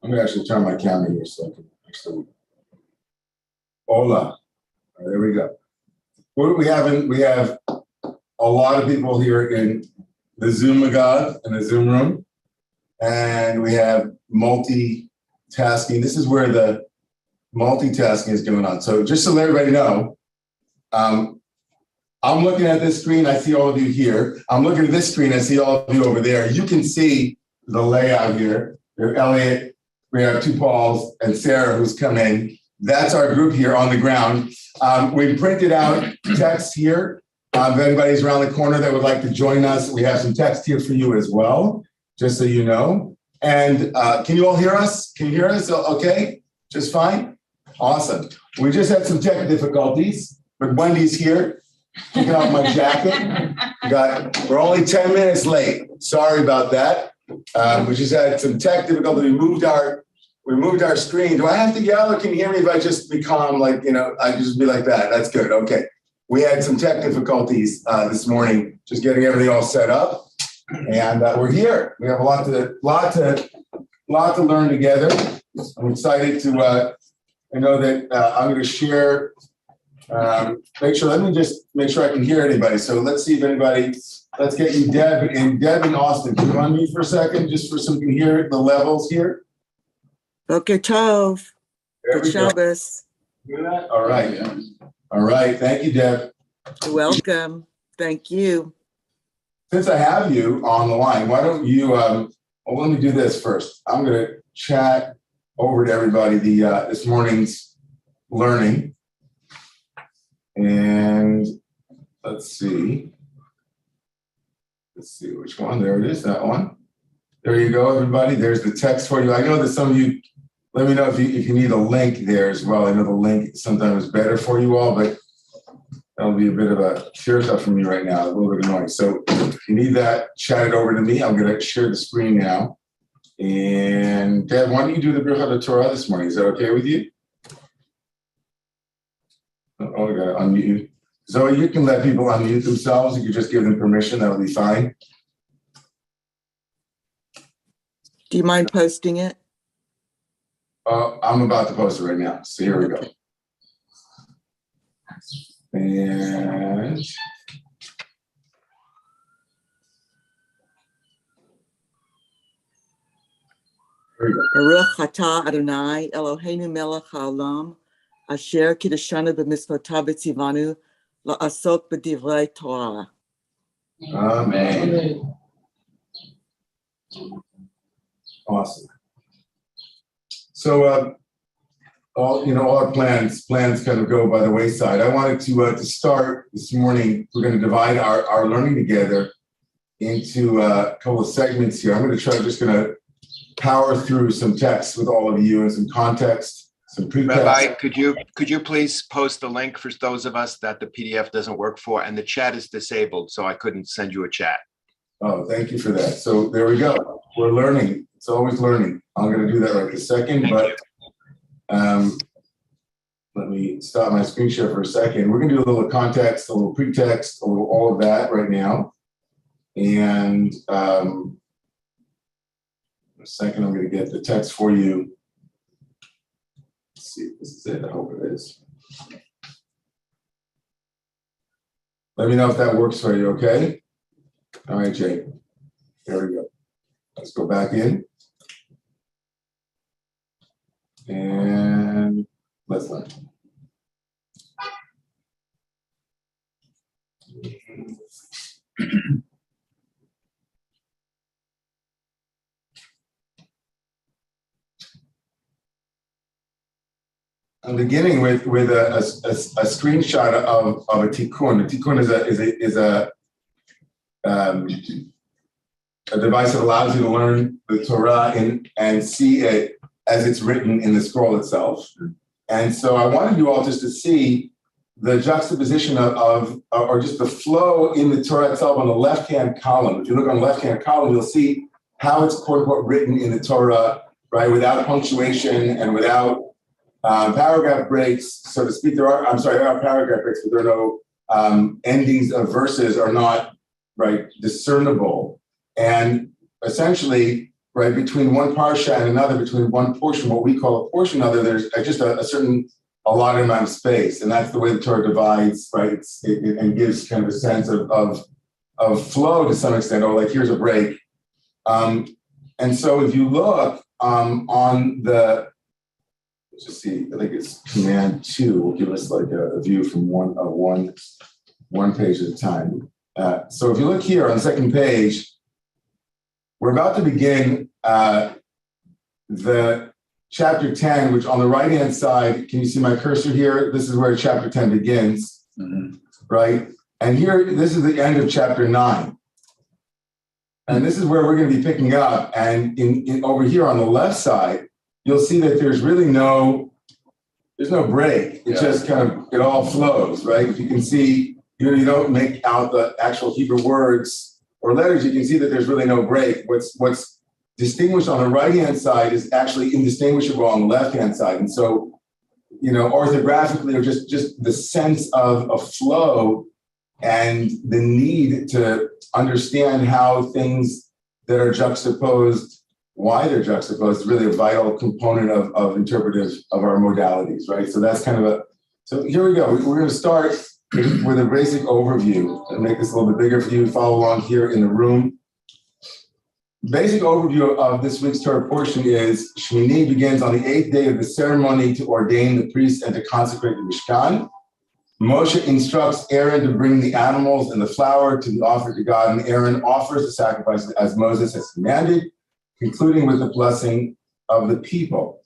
I'm going to actually turn my camera here so I can actually. Hola. There we go. What do we have? We have a lot of people here in the Zoom Magad, in the Zoom room. And we have multitasking. This is where the multitasking is going on. So just to let everybody know, I'm looking at this screen. I see all of you here. I'm looking at this screen. I see all of you over there. You can see the layout here. There's Elliot. We have two Pauls and Sarah who's come in. That's our group here on the ground. We printed out text here. If anybody's around the corner that would like to join us, we have some text here for you as well, just so you know. And can you all hear us? Can you hear us? Okay, just fine? Awesome. We just had some tech difficulties, but Wendy's here, picking off my jacket. We're only 10 minutes late. Sorry about that. We just had some tech difficulty. We moved our screen. Do I have to yell or can you hear me if I just be calm, like, I just be like that? That's good. Okay. We had some tech difficulties this morning, just getting everything all set up. And we're here. We have a lot to learn together. I'm excited to, I know that I'm going to share, let me just make sure I can hear anybody. So let's see if anybody, let's get you Deb and Austin. Can you unmute for a second, just for so we can hear the levels here? Boker Tov. Good Shabbos. Hear that? All right. Yeah. All right. Thank you, Deb. You're welcome. Thank you. Since I have you on the line, why don't you, well, let me do this first. I'm going to chat over to everybody this morning's learning. And let's see which one. There it is, that one. There you go, everybody. There's the text for you. I know that some of you, let me know if you need a link there as well. I know the link sometimes is better for you all, but that'll be a bit of a share stuff for me right now, a little bit annoying. So if you need that, chat it over to me. I'm going to share the screen now. And Deb, why don't you do the breakout Torah this morning? Is that okay with you? Oh, I got to unmute you. Zoe, you can let people unmute themselves. You can just give them permission. That'll be fine. Do you mind posting it? I'm about to post it right now. So here we go. And Baruch atah Adonai Eloheinu melech haolam asher kiddushanu b'mitzvotav v'tzivanu la'asok b'divrei Torah. Amen. Awesome. So, all our plans kind of go by the wayside. I wanted to start this morning. We're going to divide our learning together into a couple of segments here. I'm going to power through some text with all of you and some context, some pretext. Rabbi, could you please post the link for those of us that the PDF doesn't work for, and the chat is disabled, so I couldn't send you a chat. Oh, thank you for that. So there we go. We're learning. It's always learning. I'm going to do that right this second, but let me stop my screen share for a second. We're going to do a little context, a little pretext, a little all of that right now. And in a second, I'm going to get the text for you. Let's see if this is it. I hope it is. Let me know if that works for you, okay? All right, Jake. There we go. Let's go back in. And let's learn. I'm beginning with a screenshot of a tikkun. A tikkun is a device that allows you to learn the Torah and see it as it's written in the scroll itself. And so I wanted you all just to see the juxtaposition or just the flow in the Torah itself on the left-hand column. If you look on the left-hand column, you'll see how it's quote-unquote written in the Torah, right, without punctuation and without paragraph breaks, so to speak. There are paragraph breaks, but there are no endings of verses are not, right, discernible. And essentially, right, between one parsha and another, between one portion, what we call a portion, other, there's just a certain allotted amount of space, and that's the way the Torah divides, right? And gives kind of a sense of flow to some extent, or like here's a break. And so if you look on the, let's just see, I think it's Command 2 will give us like a view from one page at a time. So if you look here on the second page, we're about to begin the chapter 10, which on the right-hand side, can you see my cursor here? This is where chapter 10 begins, right? And here, this is the end of chapter 9. And this is where we're going to be picking up. And in over here on the left side, you'll see that there's really there's no break. It just kind of, it all flows, right? If you can see, you don't make out the actual Hebrew words or letters, you can see that there's really no break. What's distinguished on the right-hand side is actually indistinguishable on the left-hand side. And so, orthographically, or just the sense of a flow and the need to understand how things that are juxtaposed, why they're juxtaposed, is really a vital component of interpretive of our modalities, right? So that's kind of so here we go. We're going to start with a basic overview and make this a little bit bigger for you. Follow along here in the room. Basic overview of this week's Torah portion is Shmini begins on the 8th day of the ceremony to ordain the priests and to consecrate the Mishkan. Moshe instructs Aaron to bring the animals and the flour to be offered to God, and Aaron offers the sacrifice as Moses has commanded, concluding with the blessing of the people.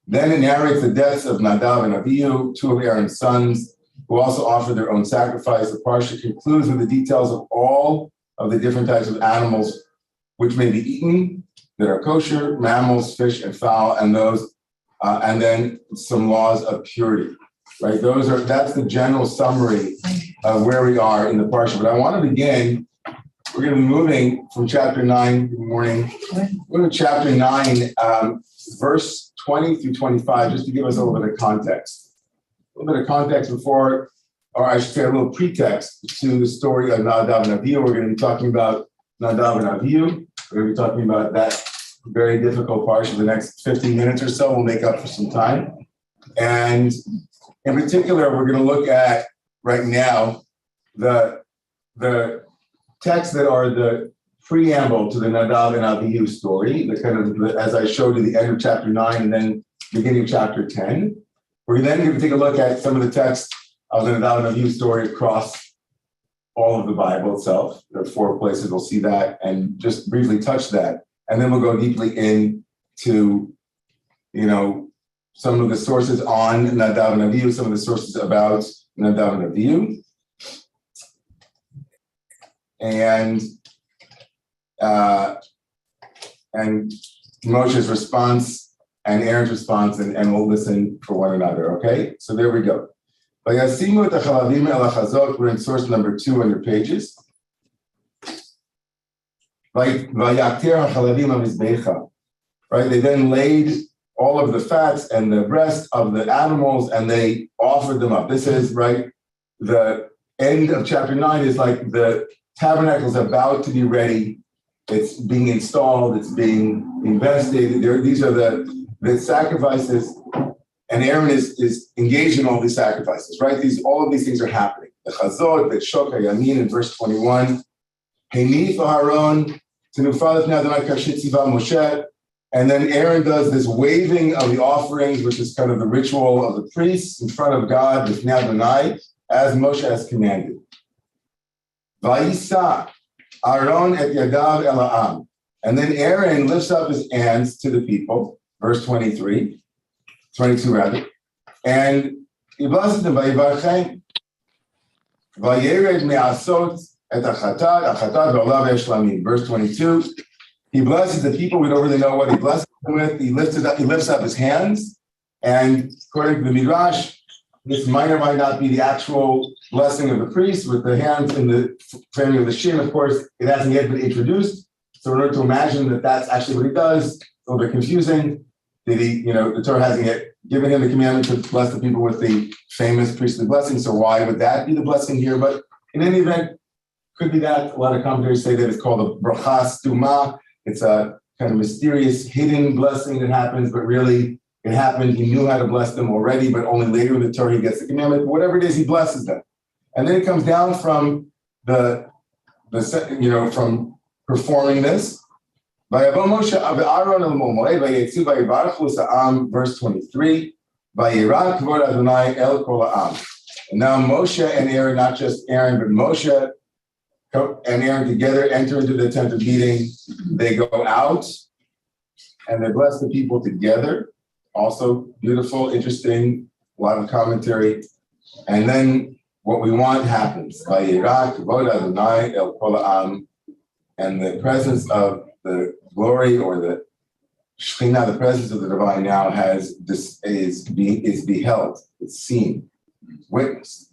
Then it narrates the deaths of Nadav and Abihu, two of Aaron's sons, who also offered their own sacrifice. The parsha concludes with the details of all of the different types of animals which may be eaten that are kosher, mammals, fish, and fowl, and those, and then some laws of purity. Right, that's the general summary of where we are in the parsha. But I want to begin. We're going to be moving from chapter 9. Good morning. We're going to chapter 9, verse 20 through 25, just to give us a little bit of context. A little bit of context before, or I should say, a little pretext to the story of Nadav and Abihu. We're going to be talking about Nadav and Abihu. We're going to be talking about that very difficult parsha. The next 15 minutes or so will make up for some time, and in particular, we're going to look at right now the texts that are the preamble to the Nadav and Abihu story, the kind of, as I showed you, the end of chapter 9 and then beginning of chapter 10. We're then going to take a look at some of the texts of the Nadav and Abihu story across all of the Bible itself. There are 4 places we'll see that and just briefly touch that. And then we'll go deeply into, some of the sources on Nadav and Abihu, some of the sources about Nadav and Abihu, and Moshe's response and Aaron's response, and we'll listen for one another, okay? So there we go. We're in source number 2 on your pages. Right, they then laid all of the fats and the breast of the animals, and they offered them up. This is, right, the end of chapter 9 is like the tabernacle is about to be ready. It's being installed. It's being invested. These are the sacrifices, and Aaron is engaged in all these sacrifices, right? All of these things are happening. The Chazot, the Shok HaYamin in verse 21. Henif Aharon, Tenufalef Nadonai Kashit Tziva Moshe. And then Aaron does this waving of the offerings, which is kind of the ritual of the priests in front of God with Adonai, as Moshe has commanded. Vayisa Aaron et Yadav el ha'am. And then Aaron lifts up his hands to the people, verse 22 rather, and he blesses them, Vayivarchem. Vayered me'asot et achatat ve'olav yesh lamim. Verse 22. He blesses the people. We don't really know what he blesses them with. He lifts up his hands. And according to the Midrash, this might or might not be the actual blessing of the priest with the hands in the framing of the shin. Of course, it hasn't yet been introduced. So in order to imagine that that's actually what he does, it's a little bit confusing. Did he, the Torah hasn't yet given him the commandment to bless the people with the famous priestly blessing. So why would that be the blessing here? But in any event, could be that. A lot of commentators say that it's called a brachas tuma. It's a kind of mysterious, hidden blessing that happens, but really it happened. He knew how to bless them already, but only later in the Torah he gets the commandment. Whatever it is, he blesses them. And then it comes down from from performing this. Verse 23. And now Moshe and Aaron, not just Aaron, but Moshe and Aaron together enter into the tent of meeting. They go out and they bless the people together. Also beautiful, interesting, a lot of commentary. And then what we want happens. And the presence of the glory or the Shekhinah, the presence of the divine now is beheld, it's seen, witnessed.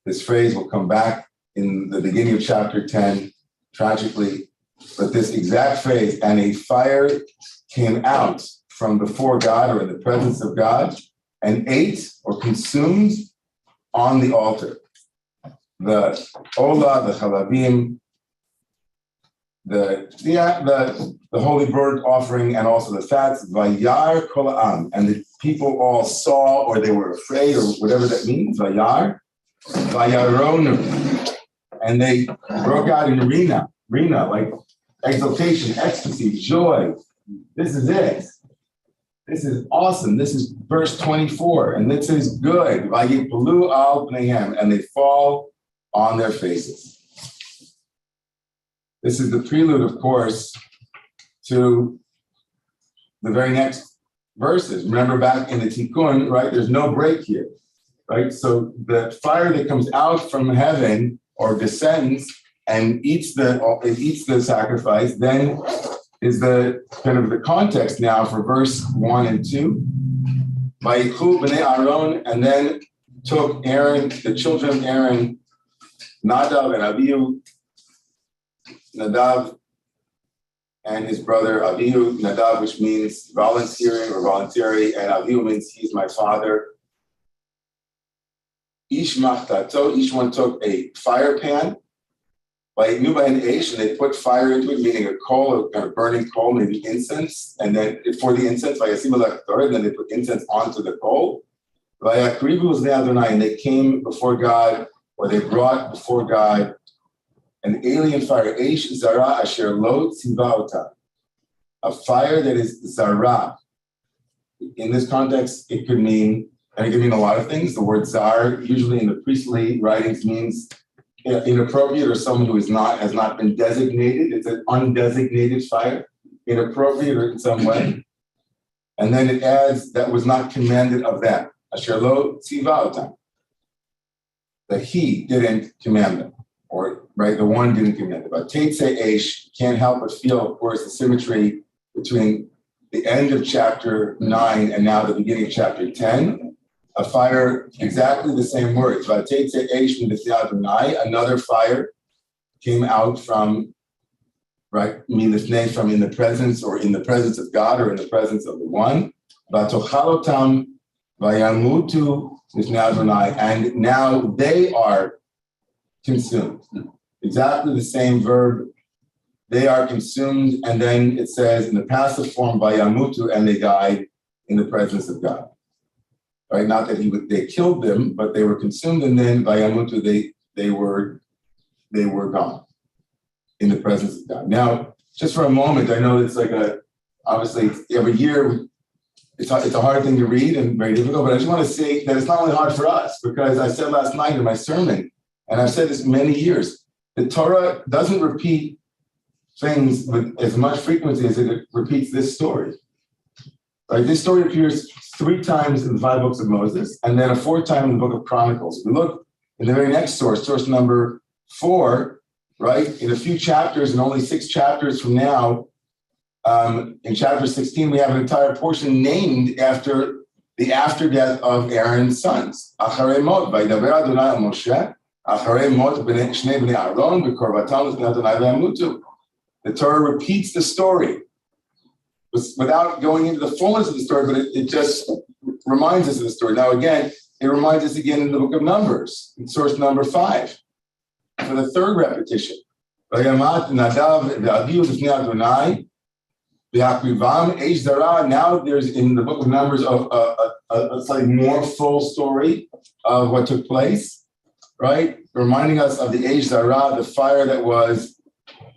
This phrase will come back in the beginning of chapter 10, tragically, but this exact phrase, and a fire came out from before God or in the presence of God and ate or consumed on the altar. The Ola, the Chalavim, the holy bird offering, and also the fats, Vayar Kola'am, and the people all saw, or they were afraid, or whatever that means, Vayar, Vayaronu, and they broke out in Rina, like exultation, ecstasy, joy. This is it. This is awesome. This is verse 24, and this is good. Vayipalu al pneihem, and they fall on their faces. This is the prelude, of course, to the very next verses. Remember back in the Tikkun, right? There's no break here, right? So the fire that comes out from heaven or descends and eats the sacrifice, then is the kind of the context now for verse 1 and 2. Vayichu b'nei Aaron, and then took Aaron, the children of Aaron, Nadav and Abihu, Nadav and his brother Abihu, Nadav, which means volunteering or voluntary, and Abihu means he's my father. Ish machtato, each one took a fire pan, and they put fire into it, meaning a coal, a kind of burning coal, maybe incense, and then for the incense, then they put incense onto the coal. And they came before God, or they brought before God an alien fire, Eish Zara Asher Lo Tzivaota, a fire that is Zara. In this context, it could mean a lot of things. The word Zar, usually in the priestly writings, means inappropriate or someone who has not been designated. It's an undesignated fire, inappropriate or in some way. And then it adds that was not commanded of them. Asher Lo Tzivaota, that he didn't command them. Or, right, the one didn't command it. But Teitze Eish, can't help but feel, of course, the symmetry between the end of chapter 9 and now the beginning of chapter 10. A fire, exactly the same words. But Teitze Eish Midifnei, another fire came out from, right, Milifnei, from in the presence or in the presence of God or in the presence of the one. Vatochalotam Vayamutu Mifnei Adonai, and now they are consumed. Exactly the same verb. They are consumed, and then it says in the passive form, Vayamutu, and they died in the presence of God. Right? Not that they killed them, but they were consumed, and then Vayamutu, they were gone in the presence of God. Now, just for a moment, I know it's like obviously every year it's a hard thing to read and very difficult, but I just want to say that it's not only hard for us, because I said last night in my sermon, and I've said this many years, the Torah doesn't repeat things with as much frequency as it repeats this story. Right? This story appears 3 times in the 5 books of Moses, and then a 4th time in the book of Chronicles. We look in the very next source number 4, right? In a few chapters, and only 6 chapters from now, in chapter 16, we have an entire portion named after the after death of Aaron's sons. Acharei mot, vaydaber Adonai al Moshe. The Torah repeats the story without going into the fullness of the story, but it just reminds us of the story. Now, again, it reminds us again in the book of Numbers, in source number 5, for the third repetition. Now there's in the book of Numbers a slightly more full story of what took place, right? Reminding us of the Eish Zara, the fire that was,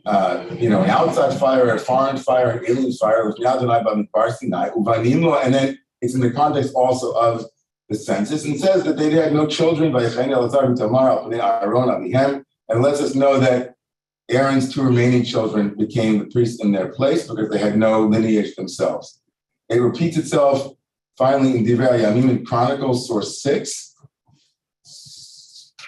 an outside fire, a foreign fire, an alien fire, and then it's in the context also of the census, and says that they had no children, and lets us know that Aaron's 2 remaining children became the priests in their place because they had no lineage themselves. It repeats itself finally in Divrei Yamim in Chronicles, source 6.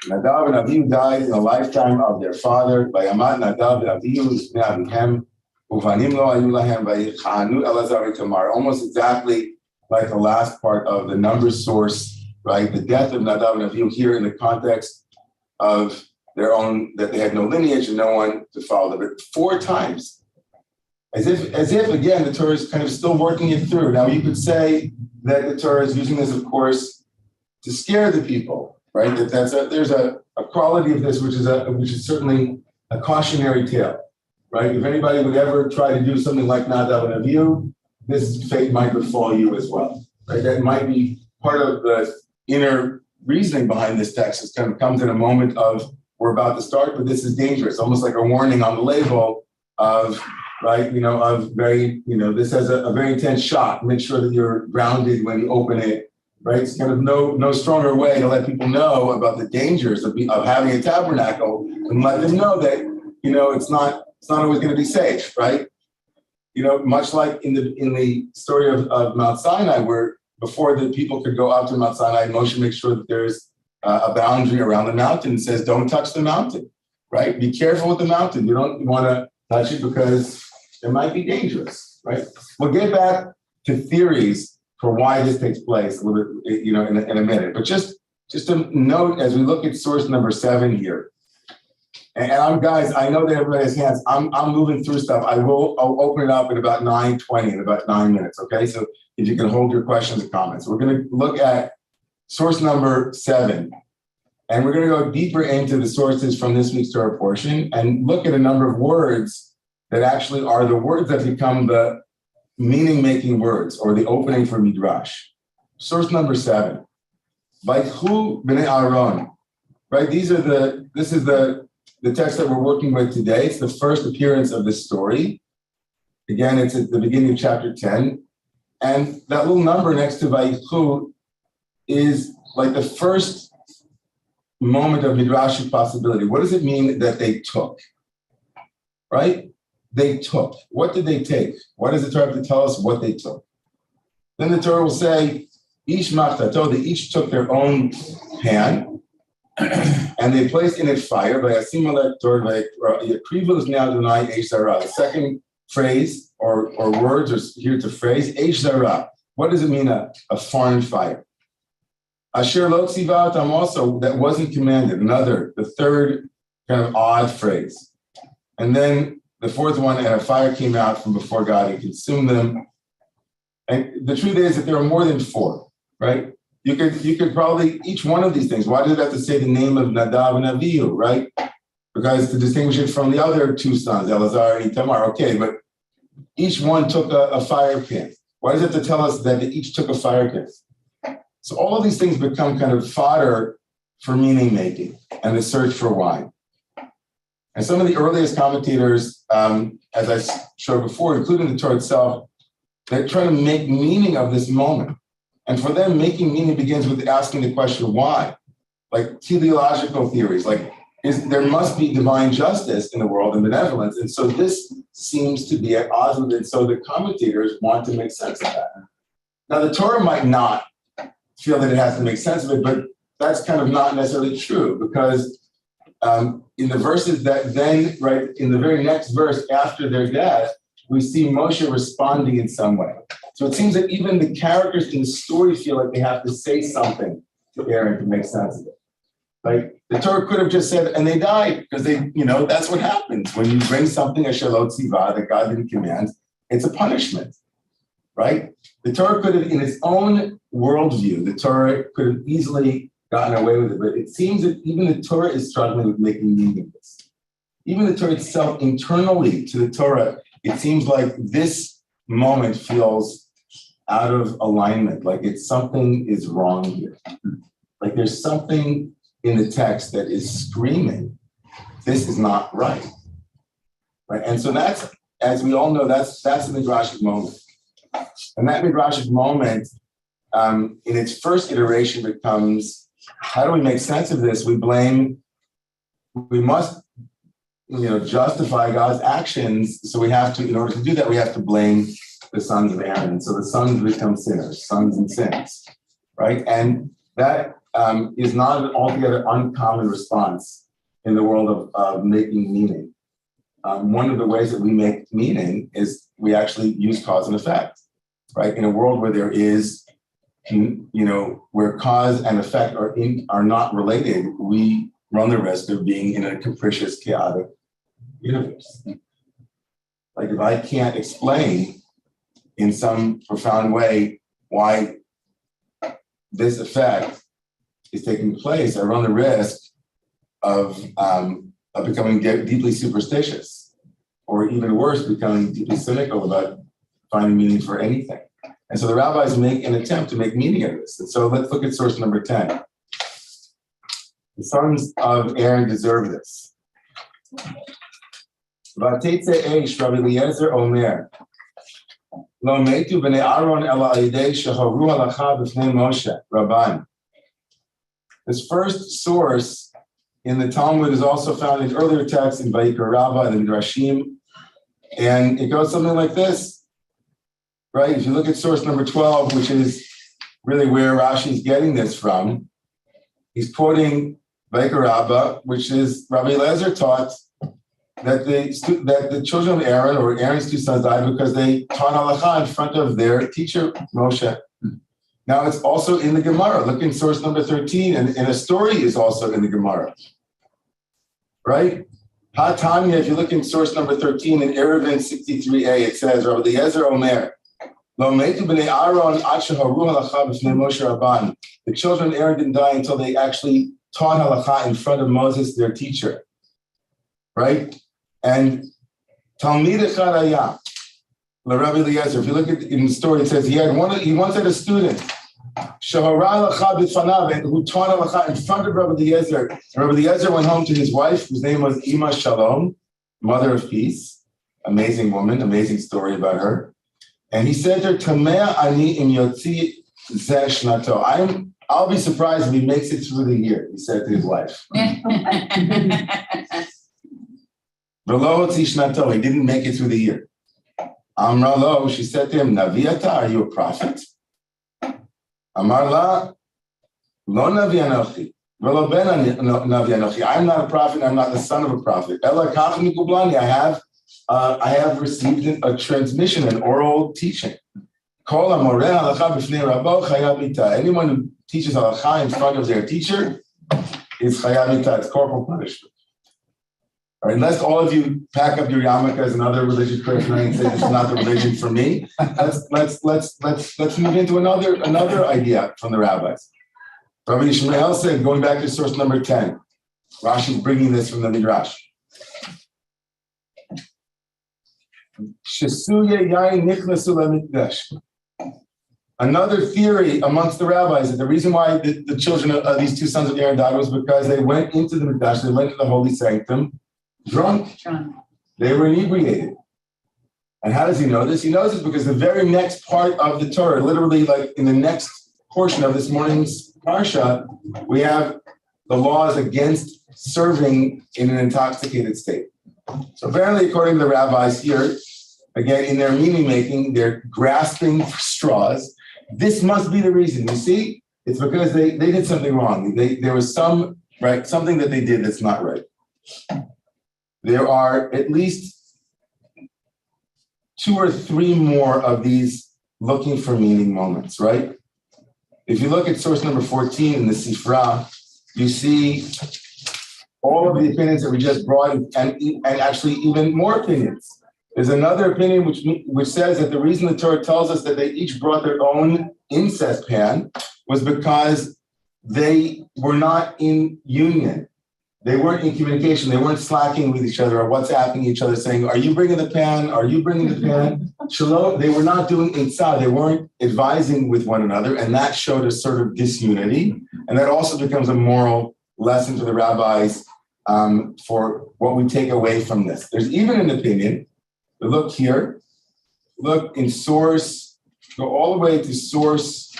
Nadav and Avihu died in the lifetime of their father. Vayamat Nadav and Avihu Lifnei Avihem, uvanim lo hayu lahem vayichanu Elazar v'Tamar. Almost exactly like the last part of the Numbers source, right? The death of Nadav and Avihu here in the context of their own, that they had no lineage and no one to follow them. But 4 times, as if again, the Torah is kind of still working it through. Now you could say that the Torah is using this, of course, to scare the people, right? There's a quality of this which is certainly a cautionary tale, right? If anybody would ever try to do something like Nadav and Avihu, this fate might befall you as well, right? That might be part of the inner reasoning behind this text. It kind of comes in a moment of, we're about to start, but this is dangerous, almost like a warning on the label of, right, of very, this has a very intense shot. Make sure that you're grounded when you open it, right? It's kind of no stronger way to let people know about the dangers of having a tabernacle and let them know that, it's not always going to be safe, right? Much like in the story of Mount Sinai, where before the people could go up to Mount Sinai, Moshe makes sure that there's a boundary around the mountain and says, don't touch the mountain, right? Be careful with the mountain. You don't want to touch it because it might be dangerous, right? We'll get back to theories for why this takes place a little bit, in a minute. But just a note as we look at source number 7 here. And guys, I know that everybody has hands. I'm moving through stuff. I'll open it up in about 9:20, in about 9 minutes, okay? So if you can hold your questions and comments. We're going to look at source number 7. And we're going to go deeper into the sources from this week's Torah portion and look at a number of words that actually are the words that become the meaning-making words or the opening for Midrash. Source number 7. Vaychu b'nei Aaron. Right? This is the text that we're working with today. It's the first appearance of this story. Again, it's at the beginning of chapter 10. And that little number next to Vaychu is like the first moment of Midrashic possibility. What does it mean that they took? Right? They took. What did they take? Why does the Torah have to tell us what they took? Then the Torah will say, Ish machtato, they each took their own pan, and they placed in it fire. The second phrase or words are here to phrase, Eish Zara. What does it mean, a foreign fire? Asher lo tzivatam also, that wasn't commanded. The third kind of odd phrase. And then the fourth one, and a fire came out from before God and consumed them. And the truth is that there are more than 4, right? You could probably, each one of these things, why does it have to say the name of Nadav and Avihu, right? Because to distinguish it from the other 2 sons, Elazar and Itamar, okay, but each one took a fire pan. Why does it have to tell us that they each took a fire pan? So all of these things become kind of fodder for meaning making and the search for why. And some of the earliest commentators, as I showed before, including the Torah itself, they try to make meaning of this moment. And for them, making meaning begins with asking the question, why? Like teleological theories, like there must be divine justice in the world and benevolence. And so this seems to be at odds with it. So the commentators want to make sense of that. Now, the Torah might not feel that it has to make sense of it, but that's kind of not necessarily true because in the verses that then, right, in the very next verse after their death, we see Moshe responding in some way. So it seems that even the characters in the story feel like they have to say something to Aaron to make sense of it. Like the Torah could have just said, and they died, because that's what happens when you bring something, a shalot tzivah, that God didn't command. It's a punishment. right? The Torah could have, in its own worldview, the Torah could have easily gotten away with it, but it seems that even the Torah is struggling with making meaning of this. Even the Torah itself, internally to the Torah, it seems like this moment feels out of alignment, like something is wrong here. Like there's something in the text that is screaming, this is not right. Right? And so that's, as we all know, that's the Midrashic moment. And that Midrashic moment, in its first iteration becomes, how do we make sense of this? We must justify God's actions. So we have to, in order to do that, we have to blame the sons of Aaron. So the sons become sinners, sons and sins, right? And that is not an altogether uncommon response in the world of making meaning. One of the ways that we make meaning is we actually use cause and effect, right? In a world where there is, where cause and effect are not related, we run the risk of being in a capricious, chaotic universe. Like if I can't explain in some profound way why this effect is taking place, I run the risk of becoming deeply superstitious, or even worse, becoming deeply cynical about finding meaning for anything. And so the rabbis make an attempt to make meaning of this. And so let's look at source number 10. The sons of Aaron deserve this. V'atetze eish Rabbi Eliezer Omer, lo metu b'nei Aaron ela al-yidei sheharu halacha b'fnei Moshe, Rabban. This first source in the Talmud is also found in earlier texts in Vayikra Rabbah and the Midrashim. And it goes something like this, right? If you look at source number 12, which is really where Rashi is getting this from, he's quoting Vayikra Rabbah, which is Rabbi Eliezer taught that the children of Aaron, or Aaron's two sons, died because they taught halacha in front of their teacher, Moshe. Now it's also in the Gemara. Look in source number 13, and a story is also in the Gemara. Right? Ha-Tanya, if you look in source number 13 in Eruvin 63a, it says, Rabbi Eliezer Omer, Lo metu b'nei Aaron ad sheharu halacha b'fnei Moshe Rabban. The children of Aaron didn't die until they actually taught halacha in front of Moses, their teacher. Right? And Talmid echad haya LaRabbi Eliezer. If you look at in the story, it says he once had a student, Shahara halacha b'fanav, who taught halacha in front of Rabbi Eliezer. Rabbi Eliezer went home to his wife, whose name was Ima Shalom, mother of peace. Amazing woman, amazing story about her. And he said to her, Tameh ani im yotzi zeh shnato. I'll be surprised if he makes it through the year, he said to his wife. V'lo hotzi shnato, he didn't make it through the year. Amra lo, she said to him, Navi ata, are you a prophet? Amar la, lo navi anochi, v'lo ben navi anochi. I'm not a prophet, I'm not the son of a prophet. Ela kach mikublani, I have received a transmission, an oral teaching. Kol hamoreh halacha b'fnei rabo chayav mita. Anyone who teaches halacha in front of their teacher is chayav mita. It's corporal punishment. All right, unless all of you pack up your yarmulkes and other religious prayers and say this is not the religion for me, let's move into another idea from the rabbis. Rabbi Yishmael said, going back to source number 10, Rashi is bringing this from the Midrash. Another theory amongst the rabbis that the reason why the children of these two sons of Aaron died was because they went into the Mikdash, they went to the holy sanctum drunk. They were inebriated. And how does he know this? He knows this because the very next part of the Torah, literally like in the next portion of this morning's parsha, we have the laws against serving in an intoxicated state. So apparently, according to the rabbis here, again, in their meaning making, they're grasping for straws. This must be the reason. You see, it's because they did something wrong. There was something that they did that's not right. There are at least 2 or 3 more of these looking for meaning moments, right? If you look at source number 14 in the Sifra, you see all of the opinions that we just brought and actually even more opinions There's another opinion which says that the reason the Torah tells us that they each brought their own incest pan was because they were not in union. They weren't in communication. They weren't slacking with each other or WhatsApping each other saying, are you bringing the pan? Are you bringing the pan? Shalom. They were not doing itzah. They weren't advising with one another. And that showed a sort of disunity. And that also becomes a moral lesson for the rabbis for what we take away from this. There's even an opinion. Look here. Look in source. Go all the way to source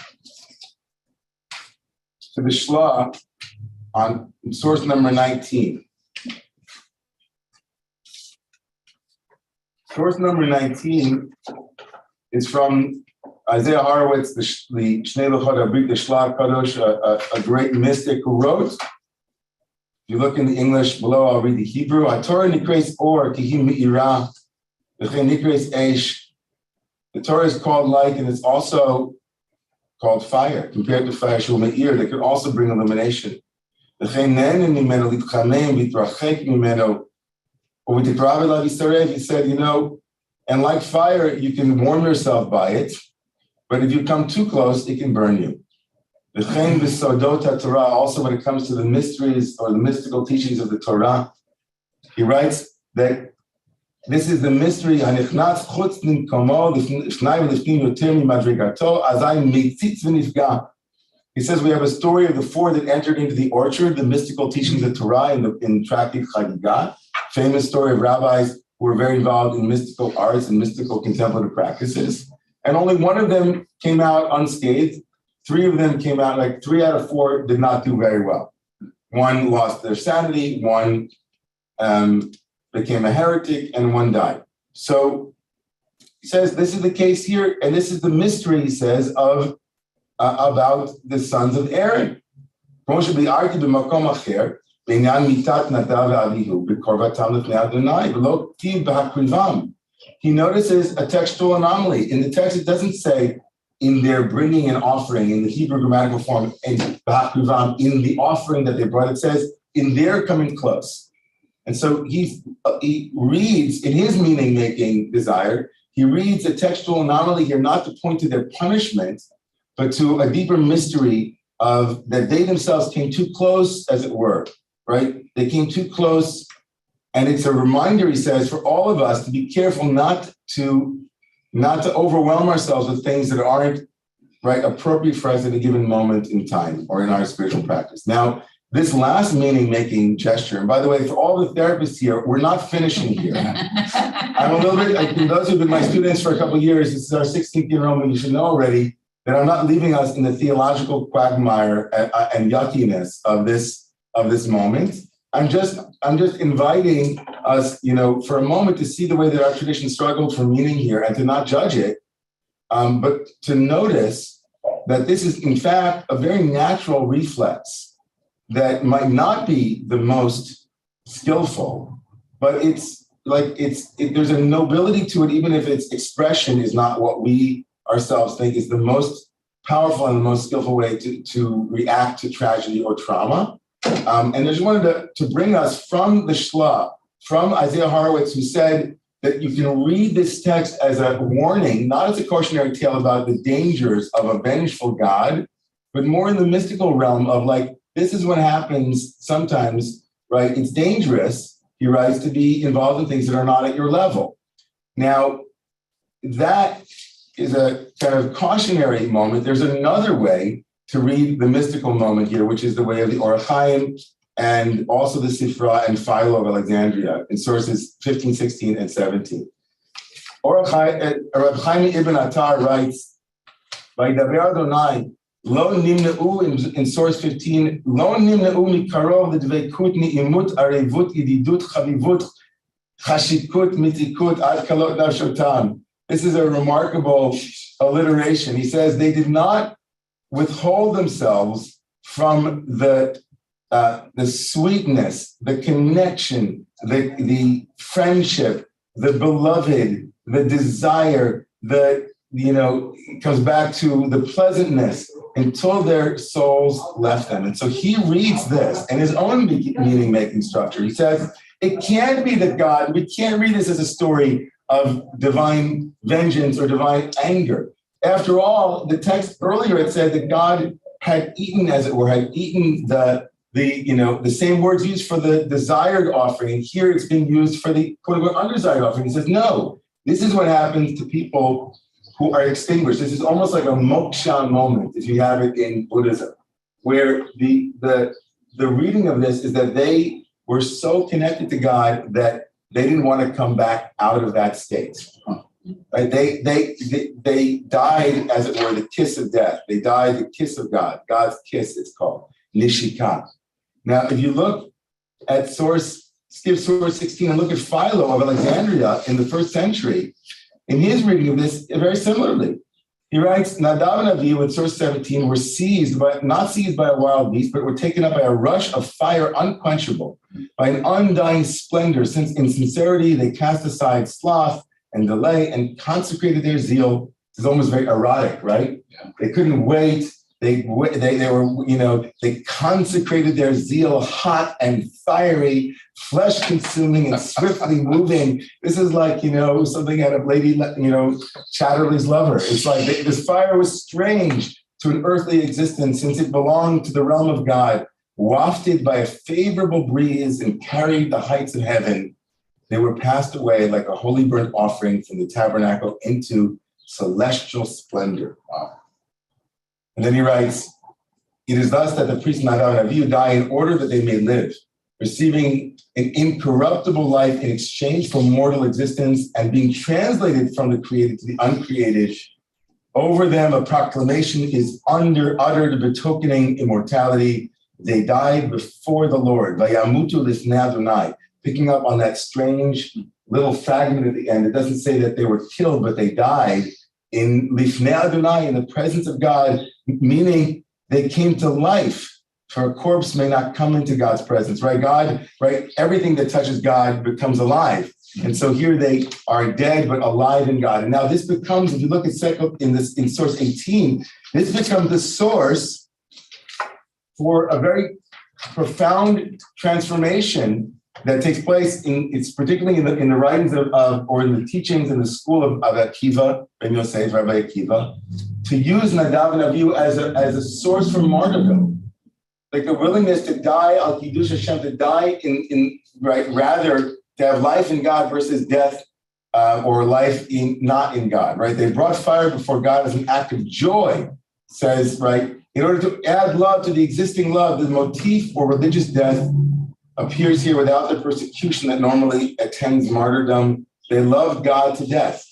to the Shla on source number 19. Source number 19 is from Isaiah Horowitz, the Shnei Luchot Abrit, the Shla Kaddish, a great mystic who wrote. If you look in the English below, I'll read the Hebrew. HaTorah nikres or kihi me'ira, v'chein nikres eish. The Torah is called light, and it's also called fire, compared to fire shul me'ir, that could also bring illumination. He said, and like fire, you can warm yourself by it, but if you come too close, it can burn you. Also, when it comes to the mysteries or the mystical teachings of the Torah, he writes that this is the mystery. He says we have a story of the four that entered into the orchard, the mystical teachings of Torah in Tractate Chagigah, famous story of rabbis who were very involved in mystical arts and mystical contemplative practices. And only one of them came out unscathed. Three of them came out, like 3 out of 4 did not do very well. One lost their sanity, one became a heretic, and one died. So he says this is the case here, and this is the mystery, he says, of about the sons of Aaron. He notices a textual anomaly. In the text, it doesn't say in their bringing an offering, in the Hebrew grammatical form, in the offering that they brought. It says in their coming close. And so he reads, in his meaning-making desire, he reads a textual anomaly here not to point to their punishment, but to a deeper mystery of that they themselves came too close, as it were, right? They came too close, and it's a reminder, he says, for all of us to be careful not to overwhelm ourselves with things that aren't, right, appropriate for us at a given moment in time or in our spiritual practice. Now, this last meaning-making gesture, and by the way, for all the therapists here, we're not finishing here. I'm a little bit, those who've been my students for a couple of years, this is our 16th year Roman, you should know already that I'm not leaving us in the theological quagmire and yuckiness of this moment. I'm just inviting us, for a moment to see the way that our tradition struggled for meaning here and to not judge it, but to notice that this is in fact a very natural reflex that might not be the most skillful, but there's a nobility to it, even if its expression is not what we ourselves think is the most powerful and the most skillful way to react to tragedy or trauma. And I just wanted to bring us from the Shla, from Isaiah Horowitz, who said that you can read this text as a warning, not as a cautionary tale about the dangers of a vengeful God, but more in the mystical realm of this is what happens sometimes, right? It's dangerous, he writes, to be involved in things that are not at your level. Now, that is a kind of cautionary moment. There's another way to read the mystical moment here, which is the way of the Orach Chaim and also the Sifra and Philo of Alexandria in sources 15, 16, and 17. Orach Chaim ibn Attar writes, Vaydaber Adonai, Lo nimneu in source 15, Lo nimneu mikarov l'dveikut ni'imut arevut yedidut chavivut chashikut mitikut ad kalot nafshotam. This is a remarkable alliteration. He says they did not withhold themselves from the sweetness, the connection, the friendship, the beloved, the desire, it comes back to the pleasantness until their souls left them. And so he reads this in his own meaning-making structure. He says, it can't be that God, we can't read this as a story of divine vengeance or divine anger. After all, the text earlier, it said that God had eaten, as it were, the same words used for the desired offering. And here it's being used for the quote unquote undesired offering. He says, no, this is what happens to people who are extinguished. This is almost like a moksha moment, if you have it in Buddhism, where the reading of this is that they were so connected to God that they didn't want to come back out of that state. Right? They died, as it were, the kiss of death. They died the kiss of God. God's kiss, it's called nishika. Now, if you look at skip source 16 and look at Philo of Alexandria in the first century, in his reading of this, very similarly, he writes, Nadav and Avihu in source 17 were not seized by a wild beast, but were taken up by a rush of fire unquenchable, by an undying splendor, since in sincerity they cast aside sloth and delay and consecrated their zeal. This is almost very erotic, right? Yeah. They couldn't wait. They consecrated their zeal hot and fiery, flesh consuming and swiftly moving. This is like, something out of Lady, Chatterley's Lover. It's like this fire was strange to an earthly existence since it belonged to the realm of God, wafted by a favorable breeze and carried the heights of heaven. They were passed away like a holy burnt offering from the tabernacle into celestial splendor. Wow. And then he writes, it is thus that the priests Nadav and Avihu die in order that they may live, receiving an incorruptible life in exchange for mortal existence and being translated from the created to the uncreated. Over them, a proclamation is uttered betokening immortality. They died before the Lord. Vayamutu lifnei Adonai. Picking up on that strange little fragment at the end. It doesn't say that they were killed, but they died in lifnei Adonai, in the presence of God, meaning they came to life. For a corpse may not come into God's presence, right? God, right? Everything that touches God becomes alive. And so here they are dead, but alive in God. And now this becomes, if you look at in source 18, this becomes the source for a very profound transformation that takes place it's particularly in the writings or in the teachings in the school of Akiva, Ben Yosef, Rabbi Akiva, to use Nadav and Avihu as a source for martyrdom. Like the willingness to die al Kiddush Hashem, to die rather to have life in God versus death or life not in God, right? They brought fire before God as an act of joy, says, right? In order to add love to the existing love, the motif for religious death appears here without the persecution that normally attends martyrdom. They loved God to death.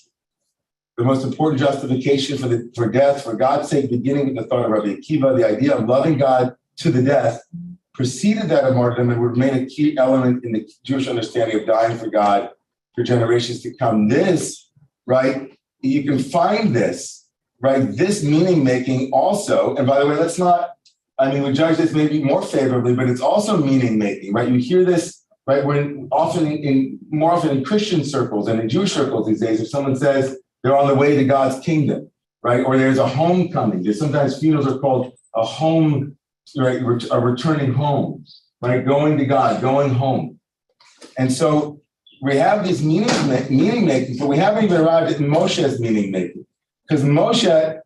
The most important justification for death, for God's sake, beginning with the thought of Rabbi Akiva, the idea of loving God to the death, preceded that of martyrdom and would remain a key element in the Jewish understanding of dying for God for generations to come. This, right, you can find this, right, this meaning making also, and by the way, we judge this maybe more favorably, but it's also meaning making, right? You hear this, right, more often in Christian circles and in Jewish circles these days, if someone says they're on the way to God's kingdom, right, or there's a homecoming. Sometimes funerals are called a home, right, a returning home, right, going to God, going home. And so we have this meaning making, but we haven't even arrived at Moshe's meaning making, because Moshe,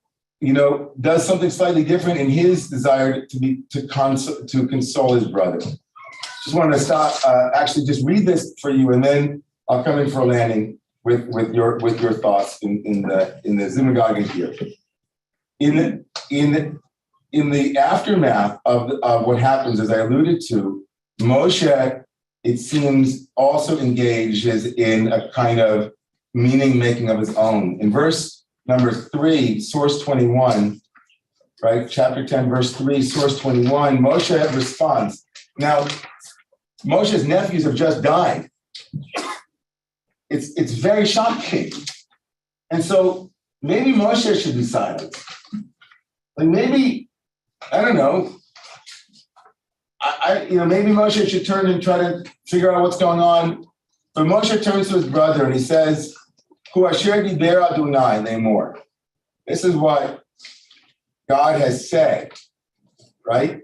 does something slightly different in his desire to console his brother. Just wanted to stop, actually just read this for you, and then I'll come in for a landing with your thoughts in the synagogue here. In the aftermath of what happens, as I alluded to, Moshe, it seems, also engages in a kind of meaning making of his own. In verse number 3, source 21, right? Chapter 10, verse 3, source 21, Moshe responds. Now, Moshe's nephews have just died. It's very shocking. And so maybe Moshe should be silent. Like maybe, I don't know, maybe Moshe should turn and try to figure out what's going on. But Moshe turns to his brother and he says, this is what God has said, right?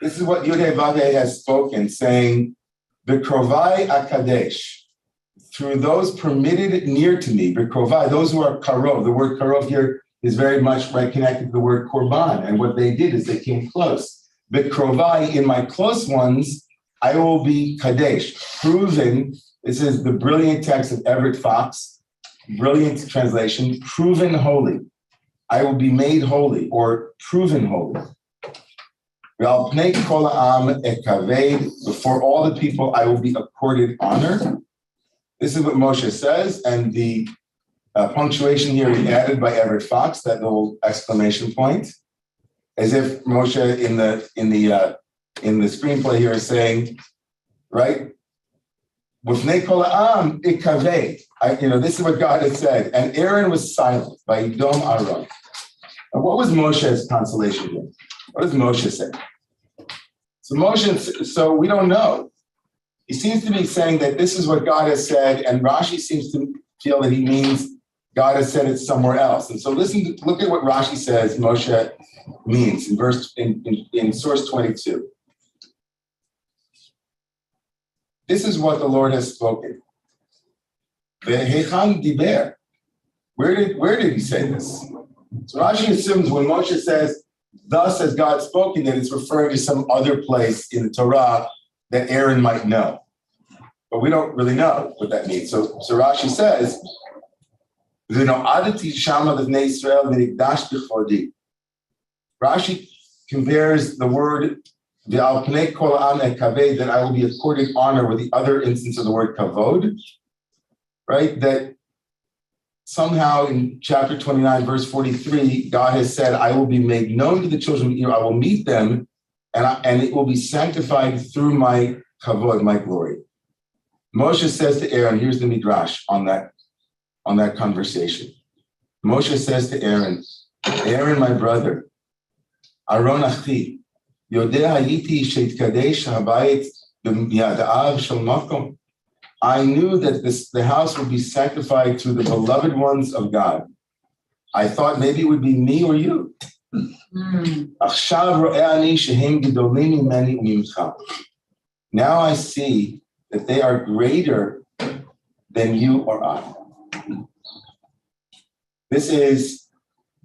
This is what Yudhe Vavhe has spoken, saying, V'krovai Kaddish, through those permitted near to me, b'krovai, those who are karov. The word karov here is very much right connected to the word korban. And what they did is they came close. B'krovai, in my close ones, I will be Kaddish, proven. This is the brilliant text of Everett Fox, brilliant translation, proven holy. I will be made holy or proven holy. Before all the people, I will be accorded honor. This is what Moshe says, and the punctuation here is added by Everett Fox, that little exclamation point, as if Moshe in the screenplay here is saying, right? This is what God had said, and Aaron was silent by Yidom Aaron. And what was Moshe's consolation here? What does Moshe say? So we don't know. He seems to be saying that this is what God has said, and Rashi seems to feel that he means God has said it somewhere else. And so look at what Rashi says Moshe means in source 22. This is what the Lord has spoken. Ve'hechan diber. Where did he say this? So Rashi assumes when Moshe says, thus has God spoken, that it's referring to some other place in the Torah that Aaron might know. But we don't really know what that means. So Rashi says, Rashi compares the word that I will be accorded honor with the other instance of the word kavod, right? That somehow in chapter 29, verse 43, God has said, I will be made known to the children of Israel. I will meet them, and it will be sanctified through my kavod, my glory. Moshe says to Aaron, here's the midrash on that conversation. Moshe says to Aaron, Aaron, my brother, Aaron achi, yodeh hayiti sheitkadesh habayit b'yadav shel makom. I knew that the house would be sanctified to the beloved ones of God. I thought maybe it would be me or you. Now I see that they are greater than you or I. This is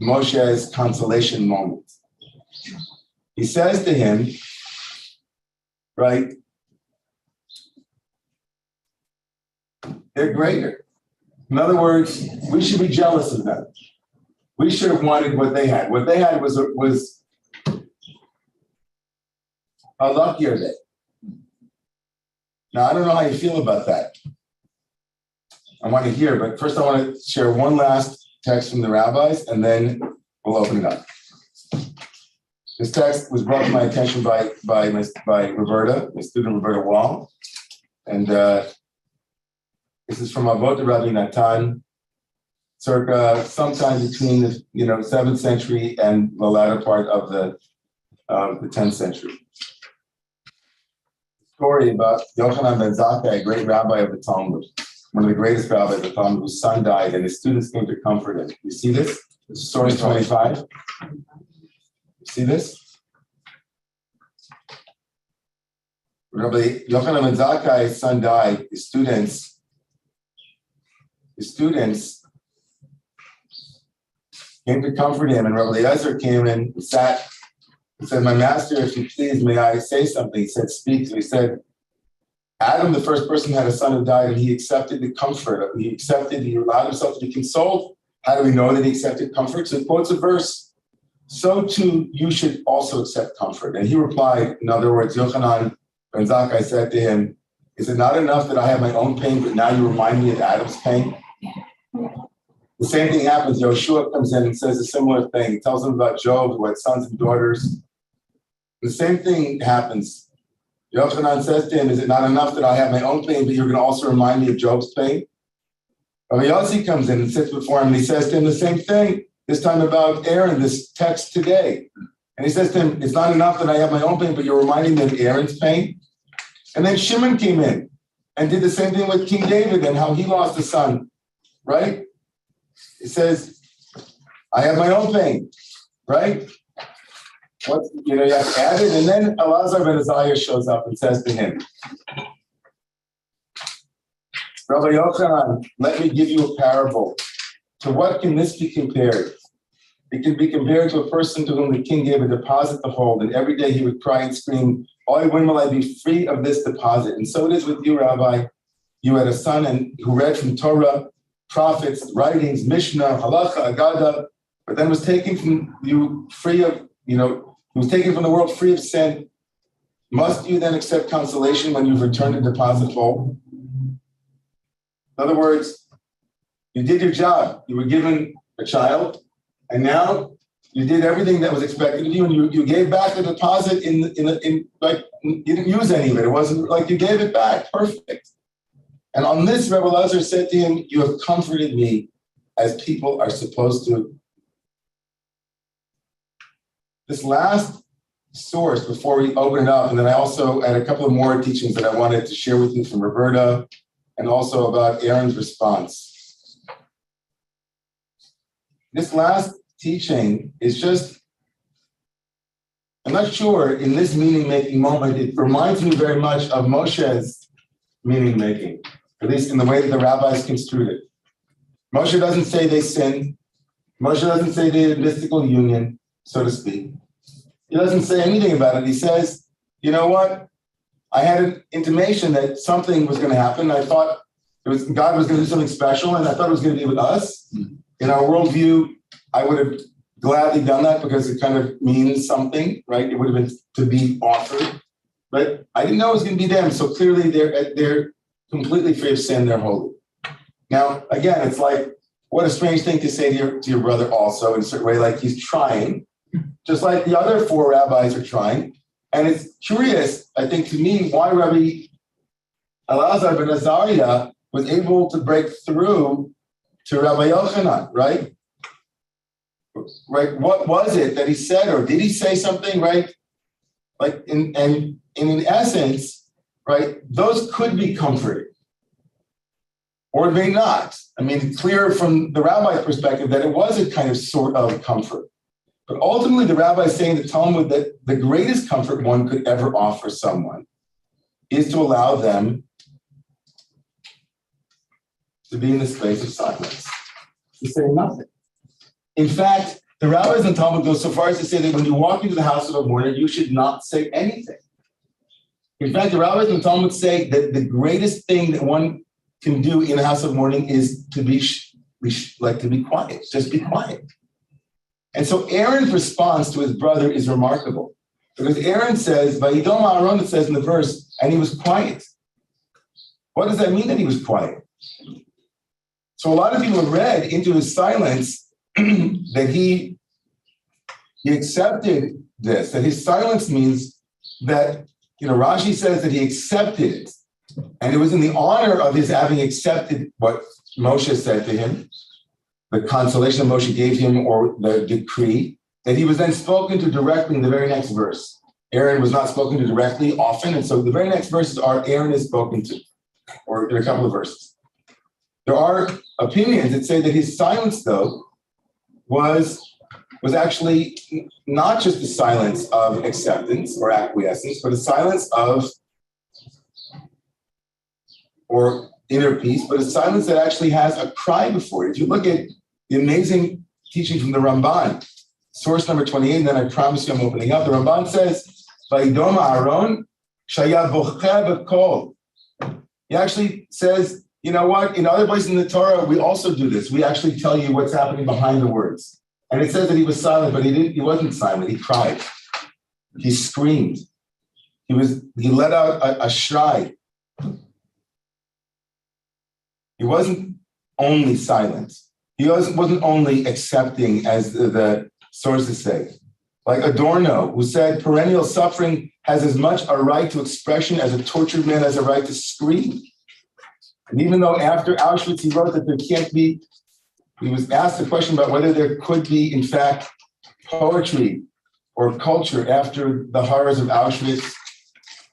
Moshe's consolation moment. He says to him, right, they're greater. In other words, we should be jealous of them. We should have wanted what they had. What they had was a luckier day. Now, I don't know how you feel about that. I want to hear, but first I want to share one last text from the rabbis, and then we'll open it up. This text was brought to my attention by Roberta, my student Roberta Wall, and this is from Avot Rabbi Natan, circa sometime between the 7th century and the latter part of the 10th century. Story about Yochanan ben Zakkai, a great rabbi of the Talmud, one of the greatest rabbis of the Talmud, whose son died, and his students came to comfort him. You see this? This is story 25. You see this? Rabbi Yochanan ben Zakkai's son died. His students came to comfort him, and Rabbi Eliezer came in and sat and said, my master, if you please, may I say something? He said, speak. So he said, Adam, the first person, had a son who died, and he accepted the comfort. He allowed himself to be consoled. How do we know that he accepted comfort? So he quotes a verse, so too you should also accept comfort. And he replied, in other words, Yochanan ben Zakkai said to him, is it not enough that I have my own pain, but now you remind me of Adam's pain? The same thing happens. Yoshua comes in and says a similar thing. He tells him about Job, who had sons and daughters. The same thing happens. Yochanan says to him, is it not enough that I have my own pain, but you're going to also remind me of Job's pain? Rabbi Yossi comes in and sits before him, and he says to him the same thing, this time about Aaron, this text today. And he says to him, it's not enough that I have my own pain, but you're reminding me of Aaron's pain? And then Shimon came in and did the same thing with King David and how he lost a son, right? He says, I have my own pain, right? You have to add it. And then Elazar ben Azariah shows up and says to him, Rabbi Yochanan, let me give you a parable. To what can this be compared? It can be compared to a person to whom the king gave a deposit to hold, and every day he would cry and scream, "Oh, when will I be free of this deposit?" And so it is with you, Rabbi. You had a son who read from Torah, prophets, writings, Mishnah, Halacha, Agada, but then was taken from you free of, he was taken from the world free of sin. Must you then accept consolation when you've returned the deposit whole? In other words, you did your job. You were given a child, and now you did everything that was expected of you, and you gave back the deposit in like you didn't use any of it. It wasn't like you gave it back. Perfect. And on this, Rebbe Lazar said to him, "You have comforted me as people are supposed to." This last source before we open it up, and then I also had a couple of more teachings that I wanted to share with you from Roberta, and also about Aaron's response. This last teaching is just, I'm not sure, in this meaning-making moment, it reminds me very much of Moshe's meaning-making, at least in the way that the rabbis construed it. Moshe doesn't say they sinned. Moshe doesn't say they had a mystical union, so to speak. He doesn't say anything about it. He says, you know what? I had an intimation that something was going to happen. I thought God was going to do something special, and I thought it was going to be with us. In our worldview, I would have gladly done that because it kind of means something, right? It would have been to be offered. But I didn't know it was going to be them. So clearly they're completely free of sin. They're holy. Now, again, it's like, what a strange thing to say to your brother also in a certain way, like he's trying, just like the other four rabbis are trying. And it's curious, I think, to me, why Rabbi Elazar ben Azariah was able to break through to Rabbi Yochanan, right? Right? What was it that he said, or did he say something, right? Like, in essence, right, those could be comforting, or it may not. I mean, it's clear from the rabbi's perspective that it was a kind of sort of comfort. But ultimately, the rabbi is saying in the Talmud that the greatest comfort one could ever offer someone is to allow them to be in the space of silence, to say nothing. In fact, the rabbis in the Talmud go so far as to say that when you walk into the house of a mourner, you should not say anything. In fact, the rabbis in the Talmud say that the greatest thing that one can do in the house of mourning is to be quiet, just be quiet. And so Aaron's response to his brother is remarkable, because Aaron says, "Vayidom Aaron," it says in the verse, and he was quiet. What does that mean that he was quiet? So a lot of people have read into his silence that he accepted this, that his silence means that, Rashi says that he accepted it. And it was in the honor of his having accepted what Moshe said to him, the consolation Moshe gave him, or the decree, that he was then spoken to directly in the very next verse. Aaron was not spoken to directly often, and so the very next verses are Aaron is spoken to, or in a couple of verses. There are opinions that say that his silence, though, was actually not just the silence of acceptance or acquiescence, but a silence of, or inner peace, but a silence that actually has a cry before it. If you look at the amazing teaching from the Ramban, source number 28, and then I promise you I'm opening up. The Ramban says, "Vayidom Aaron shaya bocheh b'kol." He actually says, you know what? In other places in the Torah, we also do this. We actually tell you what's happening behind the words. And it says that he was silent, but he wasn't silent. He cried. He screamed. He let out a shrai. He wasn't only silent. He wasn't only accepting, as the sources say. Like Adorno, who said perennial suffering has as much a right to expression as a tortured man has a right to scream. And even though after Auschwitz he wrote that there can't be, he was asked a question about whether there could be, in fact, poetry or culture after the horrors of Auschwitz.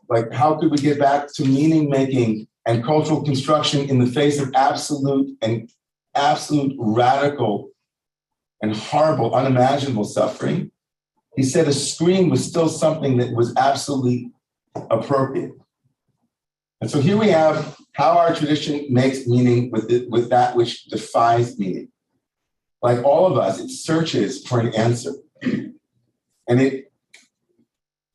Like, how could we get back to meaning-making and cultural construction in the face of absolute radical and horrible, unimaginable suffering? He said a scream was still something that was absolutely appropriate. And so here we have how our tradition makes meaning with that which defies meaning. Like all of us, it searches for an answer. And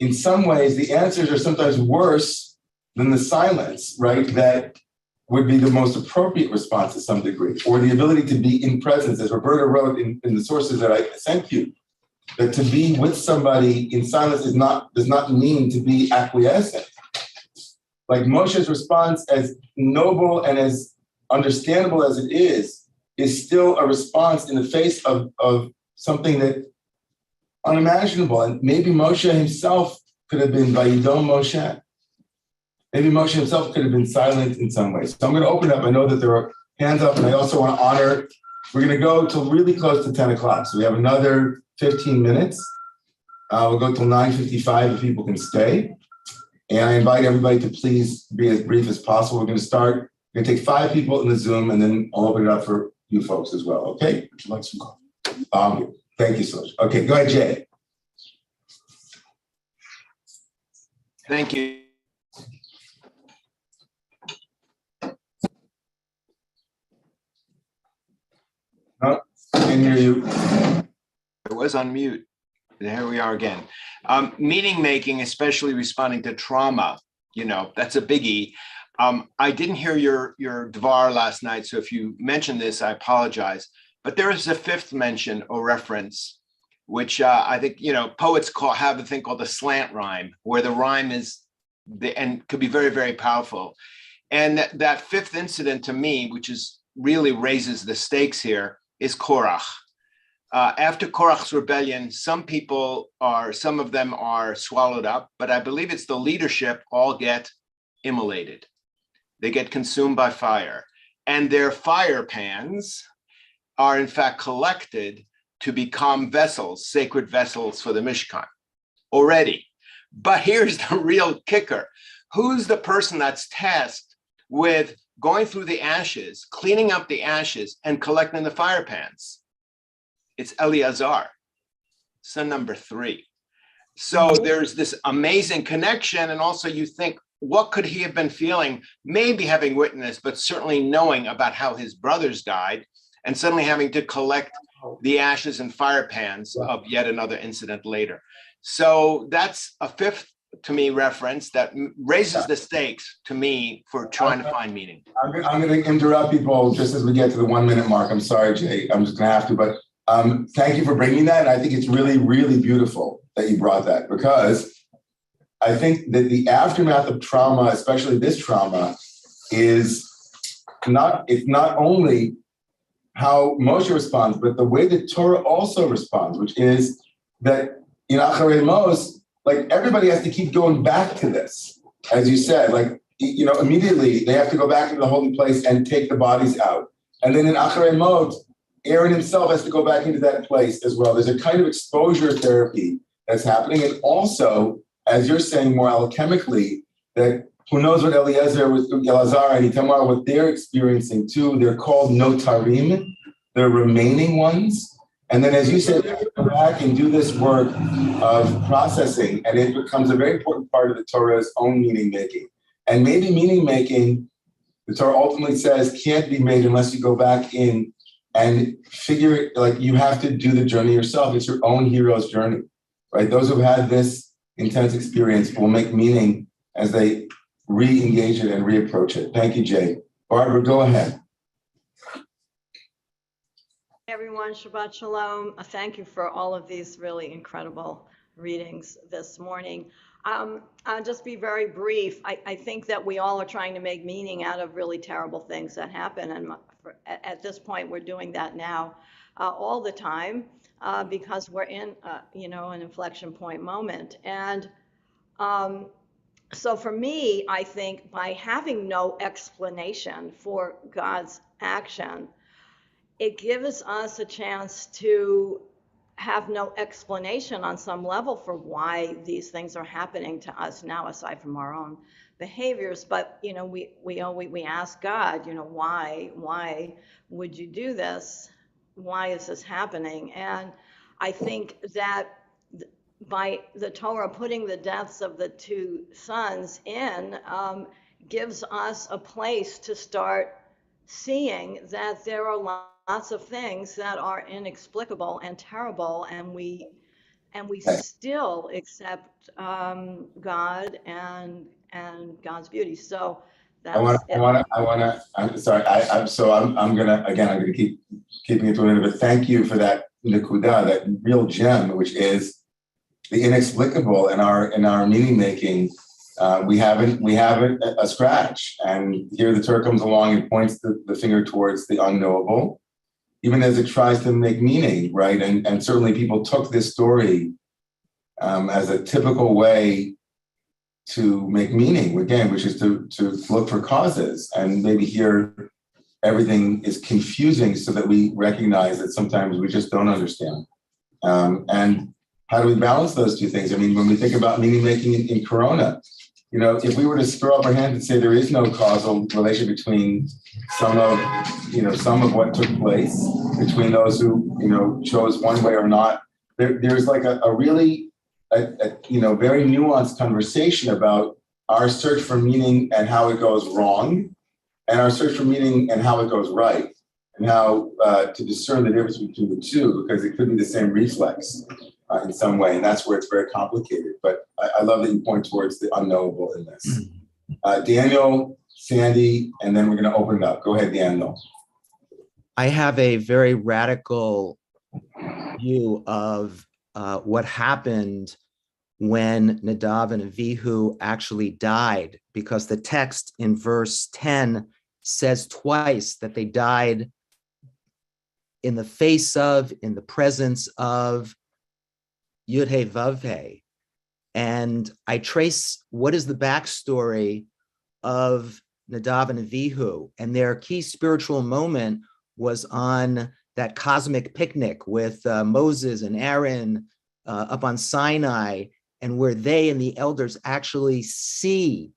in some ways, the answers are sometimes worse than the silence, right? That would be the most appropriate response to some degree, or the ability to be in presence, as Roberta wrote in the sources that I sent you, that to be with somebody in silence does not mean to be acquiescent. Like Moshe's response, as noble and as understandable as it is still a response in the face of something that unimaginable. And maybe Moshe himself could have been Vayidom Moshe. Maybe Moshe himself could have been silent in some ways. So I'm going to open up. I know that there are hands up, and I also want to honor, we're going to go till really close to 10 o'clock. So we have another 15 minutes. We'll go till 9:55 if people can stay. And I invite everybody to please be as brief as possible. We're going to start. We're going to take 5 people in the Zoom, and then I'll open it up for you folks as well. Okay? Would you like some coffee? Thank you so much. Okay, go ahead, Jay. Thank you. No, I can hear you. It was on mute. Here we are again. Meaning making, especially responding to trauma, that's a biggie. I didn't hear your Dvar last night, so if you mentioned this, I apologize. But there is a 5th mention or reference, which I think, poets have a thing called the slant rhyme, where the rhyme is, and could be very, very powerful. And that 5th incident to me, which really raises the stakes here, is Korach. After Korach's rebellion, some of them are swallowed up, but I believe it's the leadership all get immolated. They get consumed by fire, and their fire pans are in fact collected to become vessels, sacred vessels for the Mishkan already. But here's the real kicker. Who's the person that's tasked with going through the ashes, cleaning up the ashes, and collecting the fire pans? It's Eleazar, son number 3. So there's this amazing connection. And also you think, what could he have been feeling? Maybe having witnessed, but certainly knowing about how his brothers died and suddenly having to collect the ashes and fire pans of yet another incident later. So that's a 5th, to me, reference that raises the stakes to me for trying to find meaning. I'm going to interrupt people just as we get to the 1-minute mark. I'm sorry, Jay. I'm just going to have to, but thank you for bringing that. And I think it's really, really beautiful that you brought that, because I think that the aftermath of trauma, especially this trauma, it's not only how Moshe responds, but the way the Torah also responds, which is that in Acharei Mos, like everybody has to keep going back to this. As you said, like, immediately they have to go back into the holy place and take the bodies out. And then in Acharei Mos, Aaron himself has to go back into that place as well. There's a kind of exposure therapy that's happening. And also, as you're saying more alchemically, that who knows what Eleazar and Itamar, what they're experiencing too. They're called notarim, they're remaining ones. And then, as you said, they go back and do this work of processing, and it becomes a very important part of the Torah's own meaning making. And maybe meaning making, the Torah ultimately says, can't be made unless you go back in and figure it, like you have to do the journey yourself. It's your own hero's journey, right? Those who've had this intense experience will make meaning as they re-engage it and reapproach it. Thank you, Jay. Barbara, go ahead. Everyone, Shabbat Shalom. Thank you for all of these really incredible readings this morning. I'll just be very brief. I think that we all are trying to make meaning out of really terrible things that happen. And at this point, we're doing that now all the time because we're in, an inflection point moment. And so for me, I think by having no explanation for God's action, it gives us a chance to have no explanation on some level for why these things are happening to us now, aside from our own behaviors. But we ask God, why would you do this? Why is this happening? And I think that by the Torah putting the deaths of the 2 sons in, gives us a place to start seeing that there are lots of things that are inexplicable and terrible, and we still accept God and God's beauty. So that's it. I'm sorry, I'm gonna keeping it to a minute, but thank you for that nikuda, that real gem, which is the inexplicable in our meaning making. We have a scratch, and here the Torah comes along and points the finger towards the unknowable, even as it tries to make meaning, right? And certainly people took this story as a typical way to make meaning, again, which is to look for causes. And maybe here everything is confusing so that we recognize that sometimes we just don't understand. And how do we balance those two things? I mean, when we think about meaning making in Corona, you know, if we were to throw up our hands and say there is no causal relation between some of what took place, between those who, you know, chose one way or not, there's like a really very nuanced conversation about our search for meaning and how it goes wrong, and our search for meaning and how it goes right, and how to discern the difference between the two, because it could be the same reflex in some way, and that's where it's very complicated. But I love that you point towards the unknowable in this. Daniel, Sandy, and then we're going to open it up. Go ahead, Daniel. I have a very radical view of what happened when Nadav and Avihu actually died, because the text in verse 10 says twice that they died in the face of, in the presence of Yud-He Vav-He. And I trace what is the backstory of Nadav and Avihu, and their key spiritual moment was on that cosmic picnic with Moses and Aaron up on Sinai, and where they and the elders actually see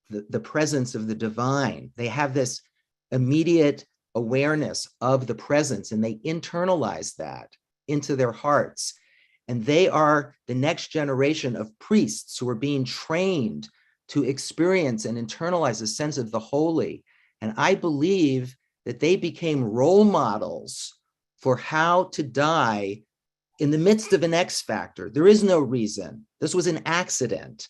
the presence of the divine. They have this immediate awareness of the presence, and they internalize that into their hearts. And they are the next generation of priests who are being trained to experience and internalize a sense of the holy. And I believe that they became role models for how to die in the midst of an X factor. There is no reason. This was an accident.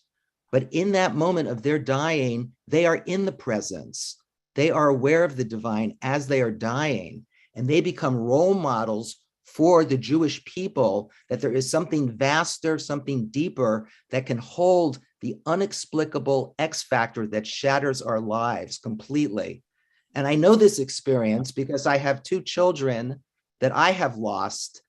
But in that moment of their dying, they are in the presence. They are aware of the divine as they are dying, and they become role models for the Jewish people, that there is something vaster, something deeper that can hold the unexplicable X factor that shatters our lives completely. And I know this experience because I have two children that I have lost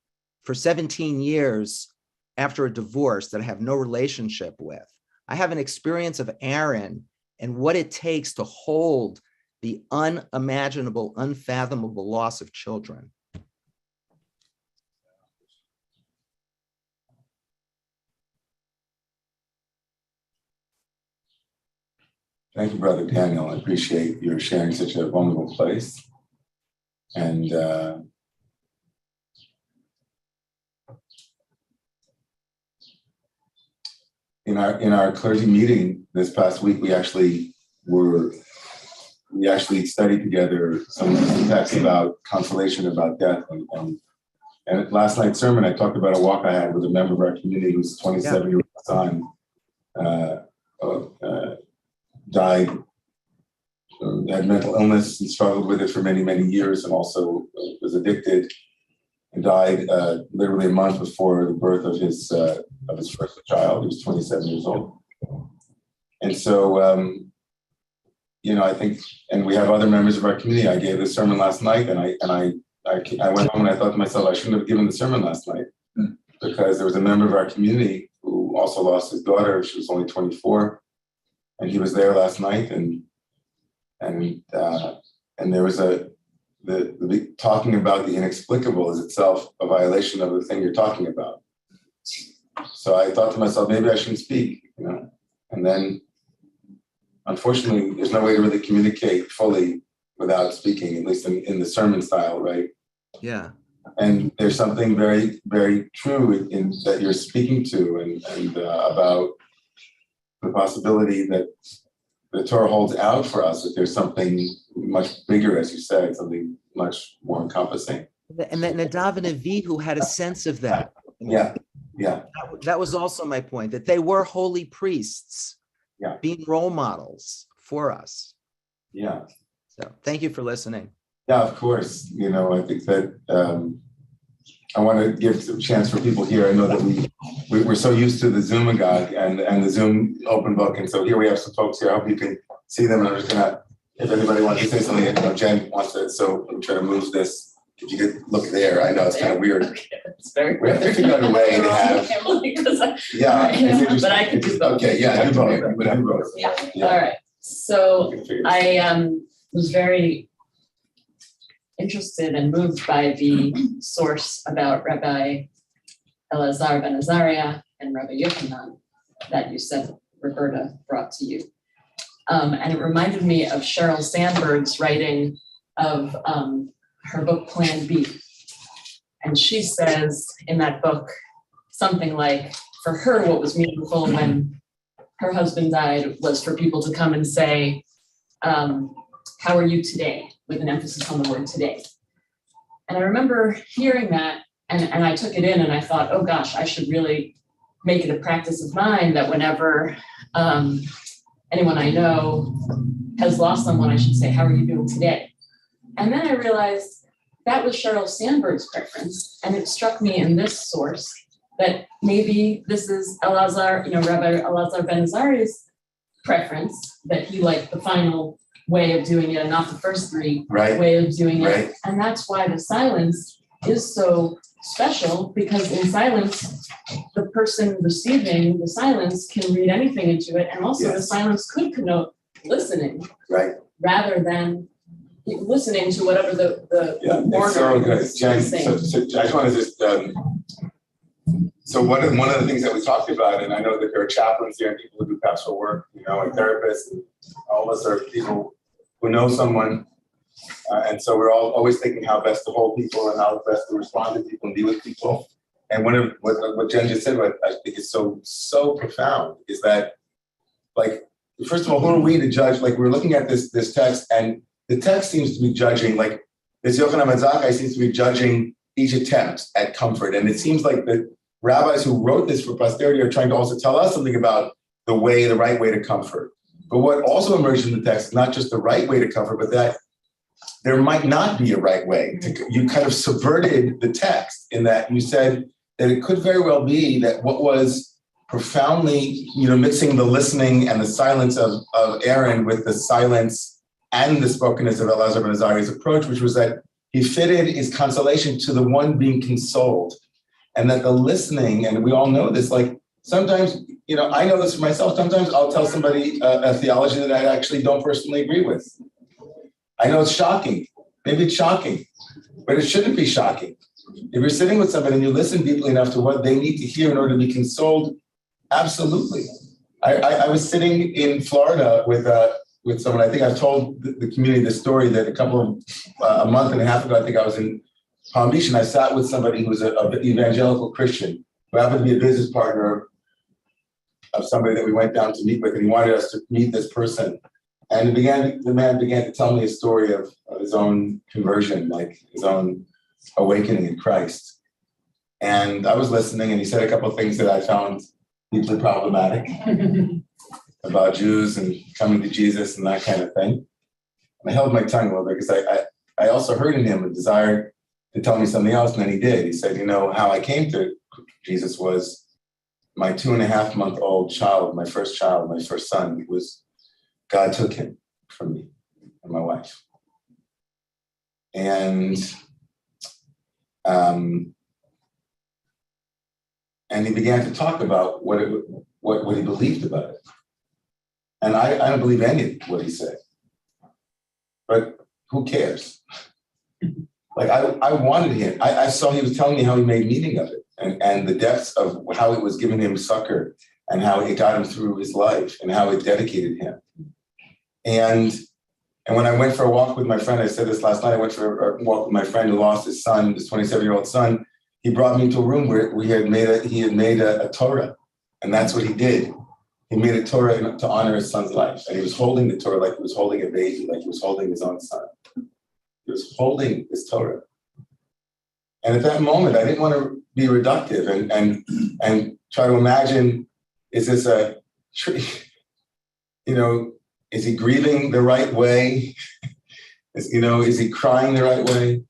for 17 years after a divorce that I have no relationship with. I have an experience of Aaron and what it takes to hold the unimaginable, unfathomable loss of children. Thank you, Brother Daniel. I appreciate your sharing such a vulnerable place. And in our clergy meeting this past week, we actually studied together some texts about consolation about death. And at last night's sermon, I talked about a walk I had with a member of our community whose 27-year-old son died, had mental illness and struggled with it for many, many years, and also was addicted, and died literally a month before the birth of his first child. He was 27 years old. And so, I think, and we have other members of our community. I gave this sermon last night, and I went home and I thought to myself, I shouldn't have given the sermon last night, because there was a member of our community who also lost his daughter. She was only 24. And he was there last night, and there was the talking about the inexplicable is itself a violation of the thing you're talking about. So I thought to myself, maybe I shouldn't speak, And then, unfortunately, there's no way to really communicate fully without speaking, at least in the sermon style, right? Yeah. And there's something very, very true in that you're speaking to, and about the possibility that the Torah holds out for us, that there's something much bigger, as you said, something much more encompassing. And that Nadav and Avihu had a sense of that. Yeah. That was also my point, that they were holy priests, being role models for us. Yeah. So thank you for listening. Yeah, of course. I think that I want to give some chance for people here. I know that we're so used to the Zoom and the Zoom open book. And so here we have some folks here. I hope you can see them. And I'm just going to, if anybody wants to say something, Jen wants to, so I'm trying to move this. If you could look there, I know it's kind of weird. Okay, it's very We have to figure out a way to have, but I could do both. Okay, yeah, do both. You would do both. Yeah. All right. So I was very interested and moved by the source about Rabbi Elazar ben Azariah and Rabbi Yochanan that you said Roberta brought to you. And it reminded me of Sheryl Sandberg's writing of her book Plan B. And she says in that book something like, for her, what was meaningful when her husband died was for people to come and say, how are you today? With an emphasis on the word today. And I remember hearing that and I took it in and I thought, oh gosh, I should really make it a practice of mine that whenever anyone I know has lost someone, I should say, how are you doing today? And then I realized that was Sheryl Sandberg's preference. And it struck me in this source that maybe this is Elazar, Rabbi Elazar ben Azariah's preference, that he liked the final way of doing it and not the first three way of doing it. And that's why the silence is so special, because in silence, the person receiving the silence can read anything into it. And also the silence could connote listening rather than listening to whatever the mourner is saying. So I just want to just, so one of the things that we talked about, and I know that there are chaplains here and people who do pastoral work, and therapists, and all of us are people who know someone. And so we're all always thinking how best to hold people and how best to respond to people and be with people. And one of what Jen just said, what I think is so profound, is that, like, first of all, who are we to judge? Like, we're looking at this text, and the text seems to be judging, like, this Yochanan ben Zakkai seems to be judging each attempt at comfort. And it seems like the rabbis who wrote this for posterity are trying to also tell us something about the right way to comfort. But what also emerged in the text is not just the right way to comfort, but that there might not be a right way. You kind of subverted the text in that you said that it could very well be that what was profoundly, mixing the listening and the silence of Aaron with the silence and the spokenness of Elazar ben Azariah's approach, which was that he fitted his consolation to the one being consoled. And that the listening, and we all know this, like sometimes, I know this for myself, sometimes I'll tell somebody a theology that I actually don't personally agree with. I know it's shocking. Maybe it's shocking, but it shouldn't be shocking. If you're sitting with somebody and you listen deeply enough to what they need to hear in order to be consoled, absolutely. I was sitting in Florida with someone. I think I've told the community this story that a month and a half ago, I think I was in Palm Beach, and I sat with somebody who's an evangelical Christian who happened to be a business partner of somebody that we went down to meet with, and he wanted us to meet this person. And the man began to tell me a story of his own conversion, like his own awakening in Christ. And I was listening, and he said a couple of things that I found deeply problematic about Jews and coming to Jesus and that kind of thing. And I held my tongue a little bit because I also heard in him a desire to tell me something else, and then he did. He said, how I came to Jesus was my 2.5-month-old child, my first son, God took him from me and my wife. And he began to talk about what he believed about it. And I don't believe any of what he said. But who cares? Like, I wanted him. I saw he was telling me how he made meaning of it and the depths of how it was giving him succor and how it got him through his life and how it dedicated him. And when I went for a walk with my friend, I said this last night, I went for a walk with my friend who lost his son, his 27-year-old son. He brought me into a room where he had made a Torah, and that's what he did. he made a Torah to honor his son's life. And he was holding the Torah like he was holding a baby, like he was holding his own son. He was holding his Torah. And at that moment, I didn't want to be reductive and try to imagine, is this a, is he grieving the right way? Is he crying the right way?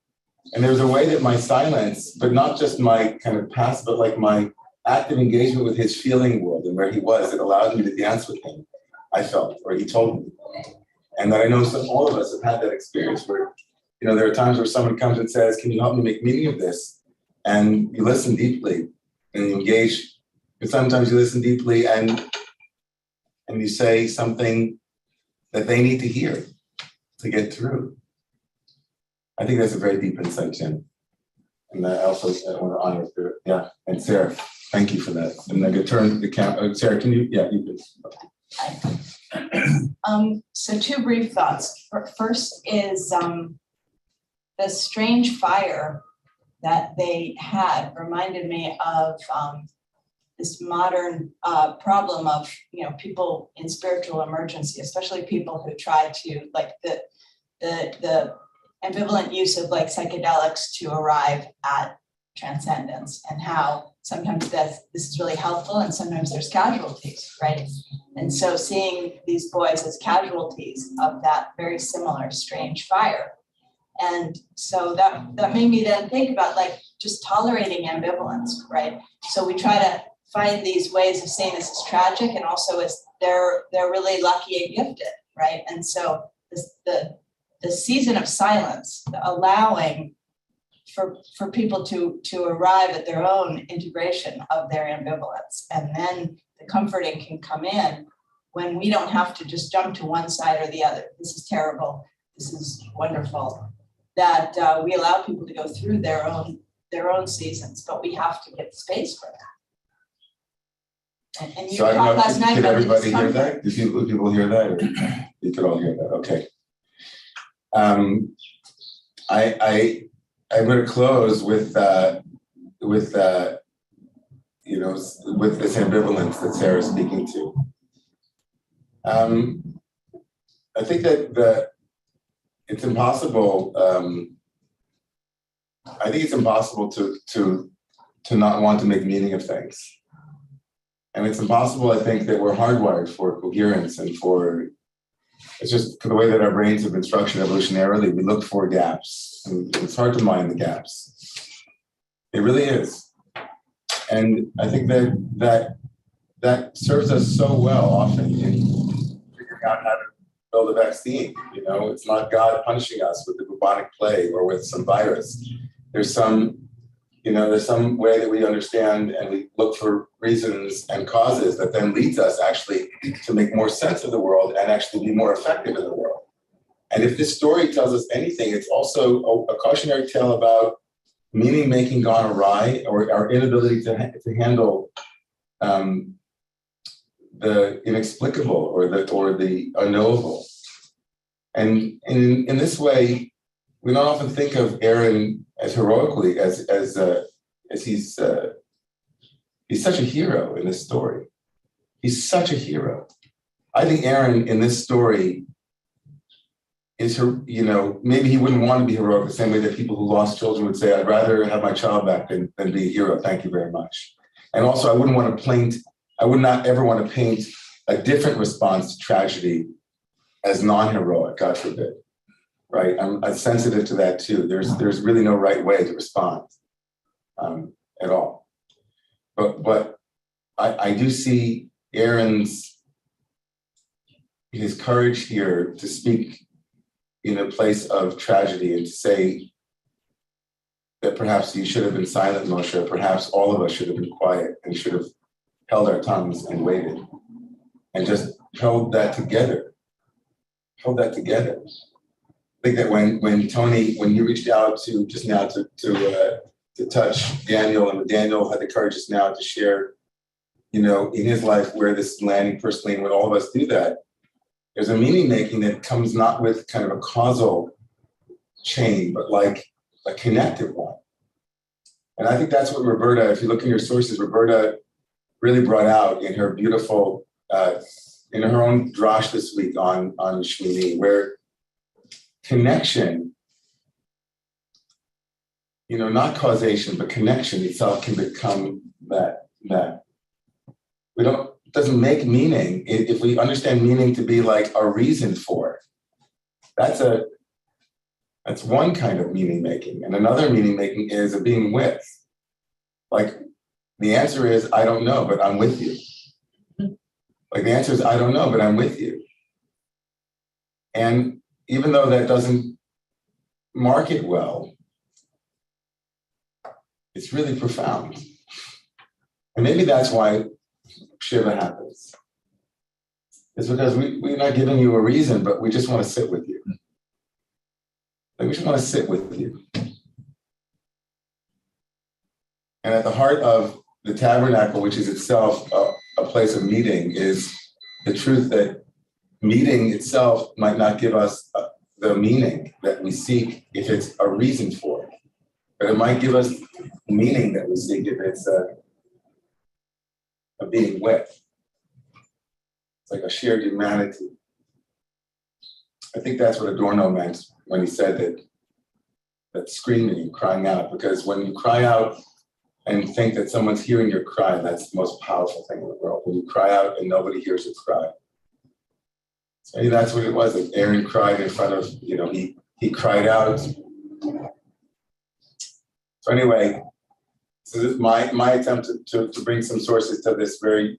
And there was a way that my silence, but not just my kind of past, but like my active engagement with his feeling world and where he was, it allowed me to dance with him, I felt, or he told me. And that I know all of us have had that experience where, there are times where someone comes and says, can you help me make meaning of this? And you listen deeply and you engage. And sometimes you listen deeply and you say something that they need to hear to get through. I think that's a very deep insight, Jim. And I also want to honor it. Yeah, and Sarah, thank you for that. And I could turn the camera. Sarah, can you? Yeah, you can. So two brief thoughts. First is the strange fire that they had reminded me of this modern problem of people in spiritual emergency, especially people who try to like the ambivalent use of like psychedelics to arrive at transcendence, and how sometimes this is really helpful and sometimes there's casualties, right? And so seeing these boys as casualties of that very similar strange fire. And so that made me then think about like just tolerating ambivalence, right? So we try to find these ways of saying this is tragic and also it's they're really lucky and gifted, right? And so the season of silence, allowing for people to arrive at their own integration of their ambivalence, and then the comforting can come in when we don't have to just jump to one side or the other. This is terrible. This is wonderful. That we allow people to go through their own seasons, but we have to get space for that. And you So talked last night did about everybody the hear discomfort. that? Did people hear that? Or you could all hear that. Okay. I'm going to close with this ambivalence that Sarah's speaking to. I think that it's impossible. I think it's impossible to not want to make meaning of things, and it's impossible. I think that we're hardwired for coherence and for. It's just the way that our brains have been structured evolutionarily. We look for gaps, and it's hard to mind the gaps. It really is, and I think that serves us so well often in figuring out how to build a vaccine. It's not God punishing us with the bubonic plague or with some virus. There's some way that we understand and we look for reasons and causes that then leads us actually to make more sense of the world and actually be more effective in the world. And if this story tells us anything, it's also a cautionary tale about meaning making gone awry, or our inability to handle the inexplicable or the unknowable. And in this way, we don't often think of Aaron as heroically as he's such a hero in this story. He's such a hero. I think Aaron in this story is, maybe he wouldn't want to be heroic the same way that people who lost children would say, I'd rather have my child back than be a hero. Thank you very much. And also, I would not ever want to paint a different response to tragedy as non-heroic, God forbid. Right? I'm sensitive to that too. There's really no right way to respond at all. But I do see Aaron's his courage here to speak in a place of tragedy and to say that perhaps you should have been silent, Moshe, or perhaps all of us should have been quiet and should have held our tongues and waited and just held that together. I think that when you reached out to just now to touch Daniel, and Daniel had the courage just now to share, in his life where this is landing personally, and when all of us do that, there's a meaning making that comes not with kind of a causal chain, but like a connective one. And I think that's what Roberta, if you look in your sources, Roberta really brought out in her beautiful in her own drash this week on Shmini, where connection, not causation, but connection itself can become that. It doesn't make meaning. If we understand meaning to be like a reason for, that's one kind of meaning making. And another meaning making is a being with. Like the answer is, I don't know, but I'm with you. Like the answer is, I don't know, but I'm with you. And even though that doesn't mark it well, it's really profound. And maybe that's why Shiva happens. It's because we're not giving you a reason, but we just want to sit with you. Like we just want to sit with you. And at the heart of the tabernacle, which is itself a place of meeting, is the truth that meeting itself might not give us the meaning that we seek if it's a reason for it. But it might give us meaning that we seek if it's a being with. It's like a shared humanity. I think that's what Adorno meant when he said that screaming and crying out, because when you cry out and think that someone's hearing your cry, that's the most powerful thing in the world. When you cry out and nobody hears your cry. So maybe that's what it was. Like Aaron cried in front of, he cried out. So anyway, so this is my attempt to bring some sources to this very,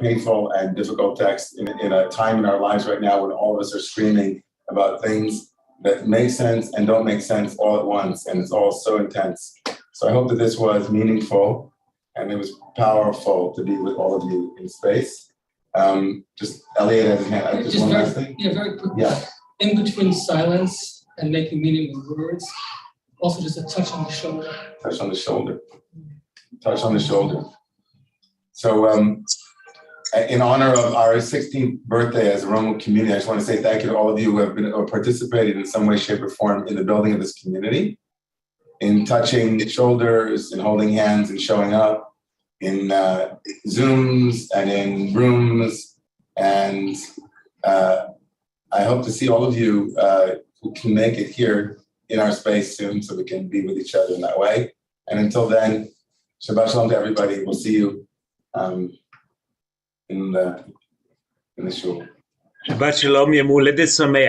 painful and difficult text in a time in our lives right now when all of us are screaming about things that make sense and don't make sense all at once, and it's all so intense. So I hope that this was meaningful and it was powerful to be with all of you in space. Just Elliot has his hand. Just one last thing. Yeah, very quick. Yeah. In between silence and making meaning with words, also just a touch on the shoulder. Touch on the shoulder. Touch on the shoulder. So in honor of our 16th birthday as a Romemu community, I just want to say thank you to all of you who have been or participated in some way, shape, or form in the building of this community, in touching shoulders and holding hands and showing up, in Zooms and in rooms. And I hope to see all of you who can make it here in our space soon so we can be with each other in that way. And until then, Shabbat Shalom to everybody. We'll see you in the shul. Shabbat Shalom, Yom Huledet Sameach.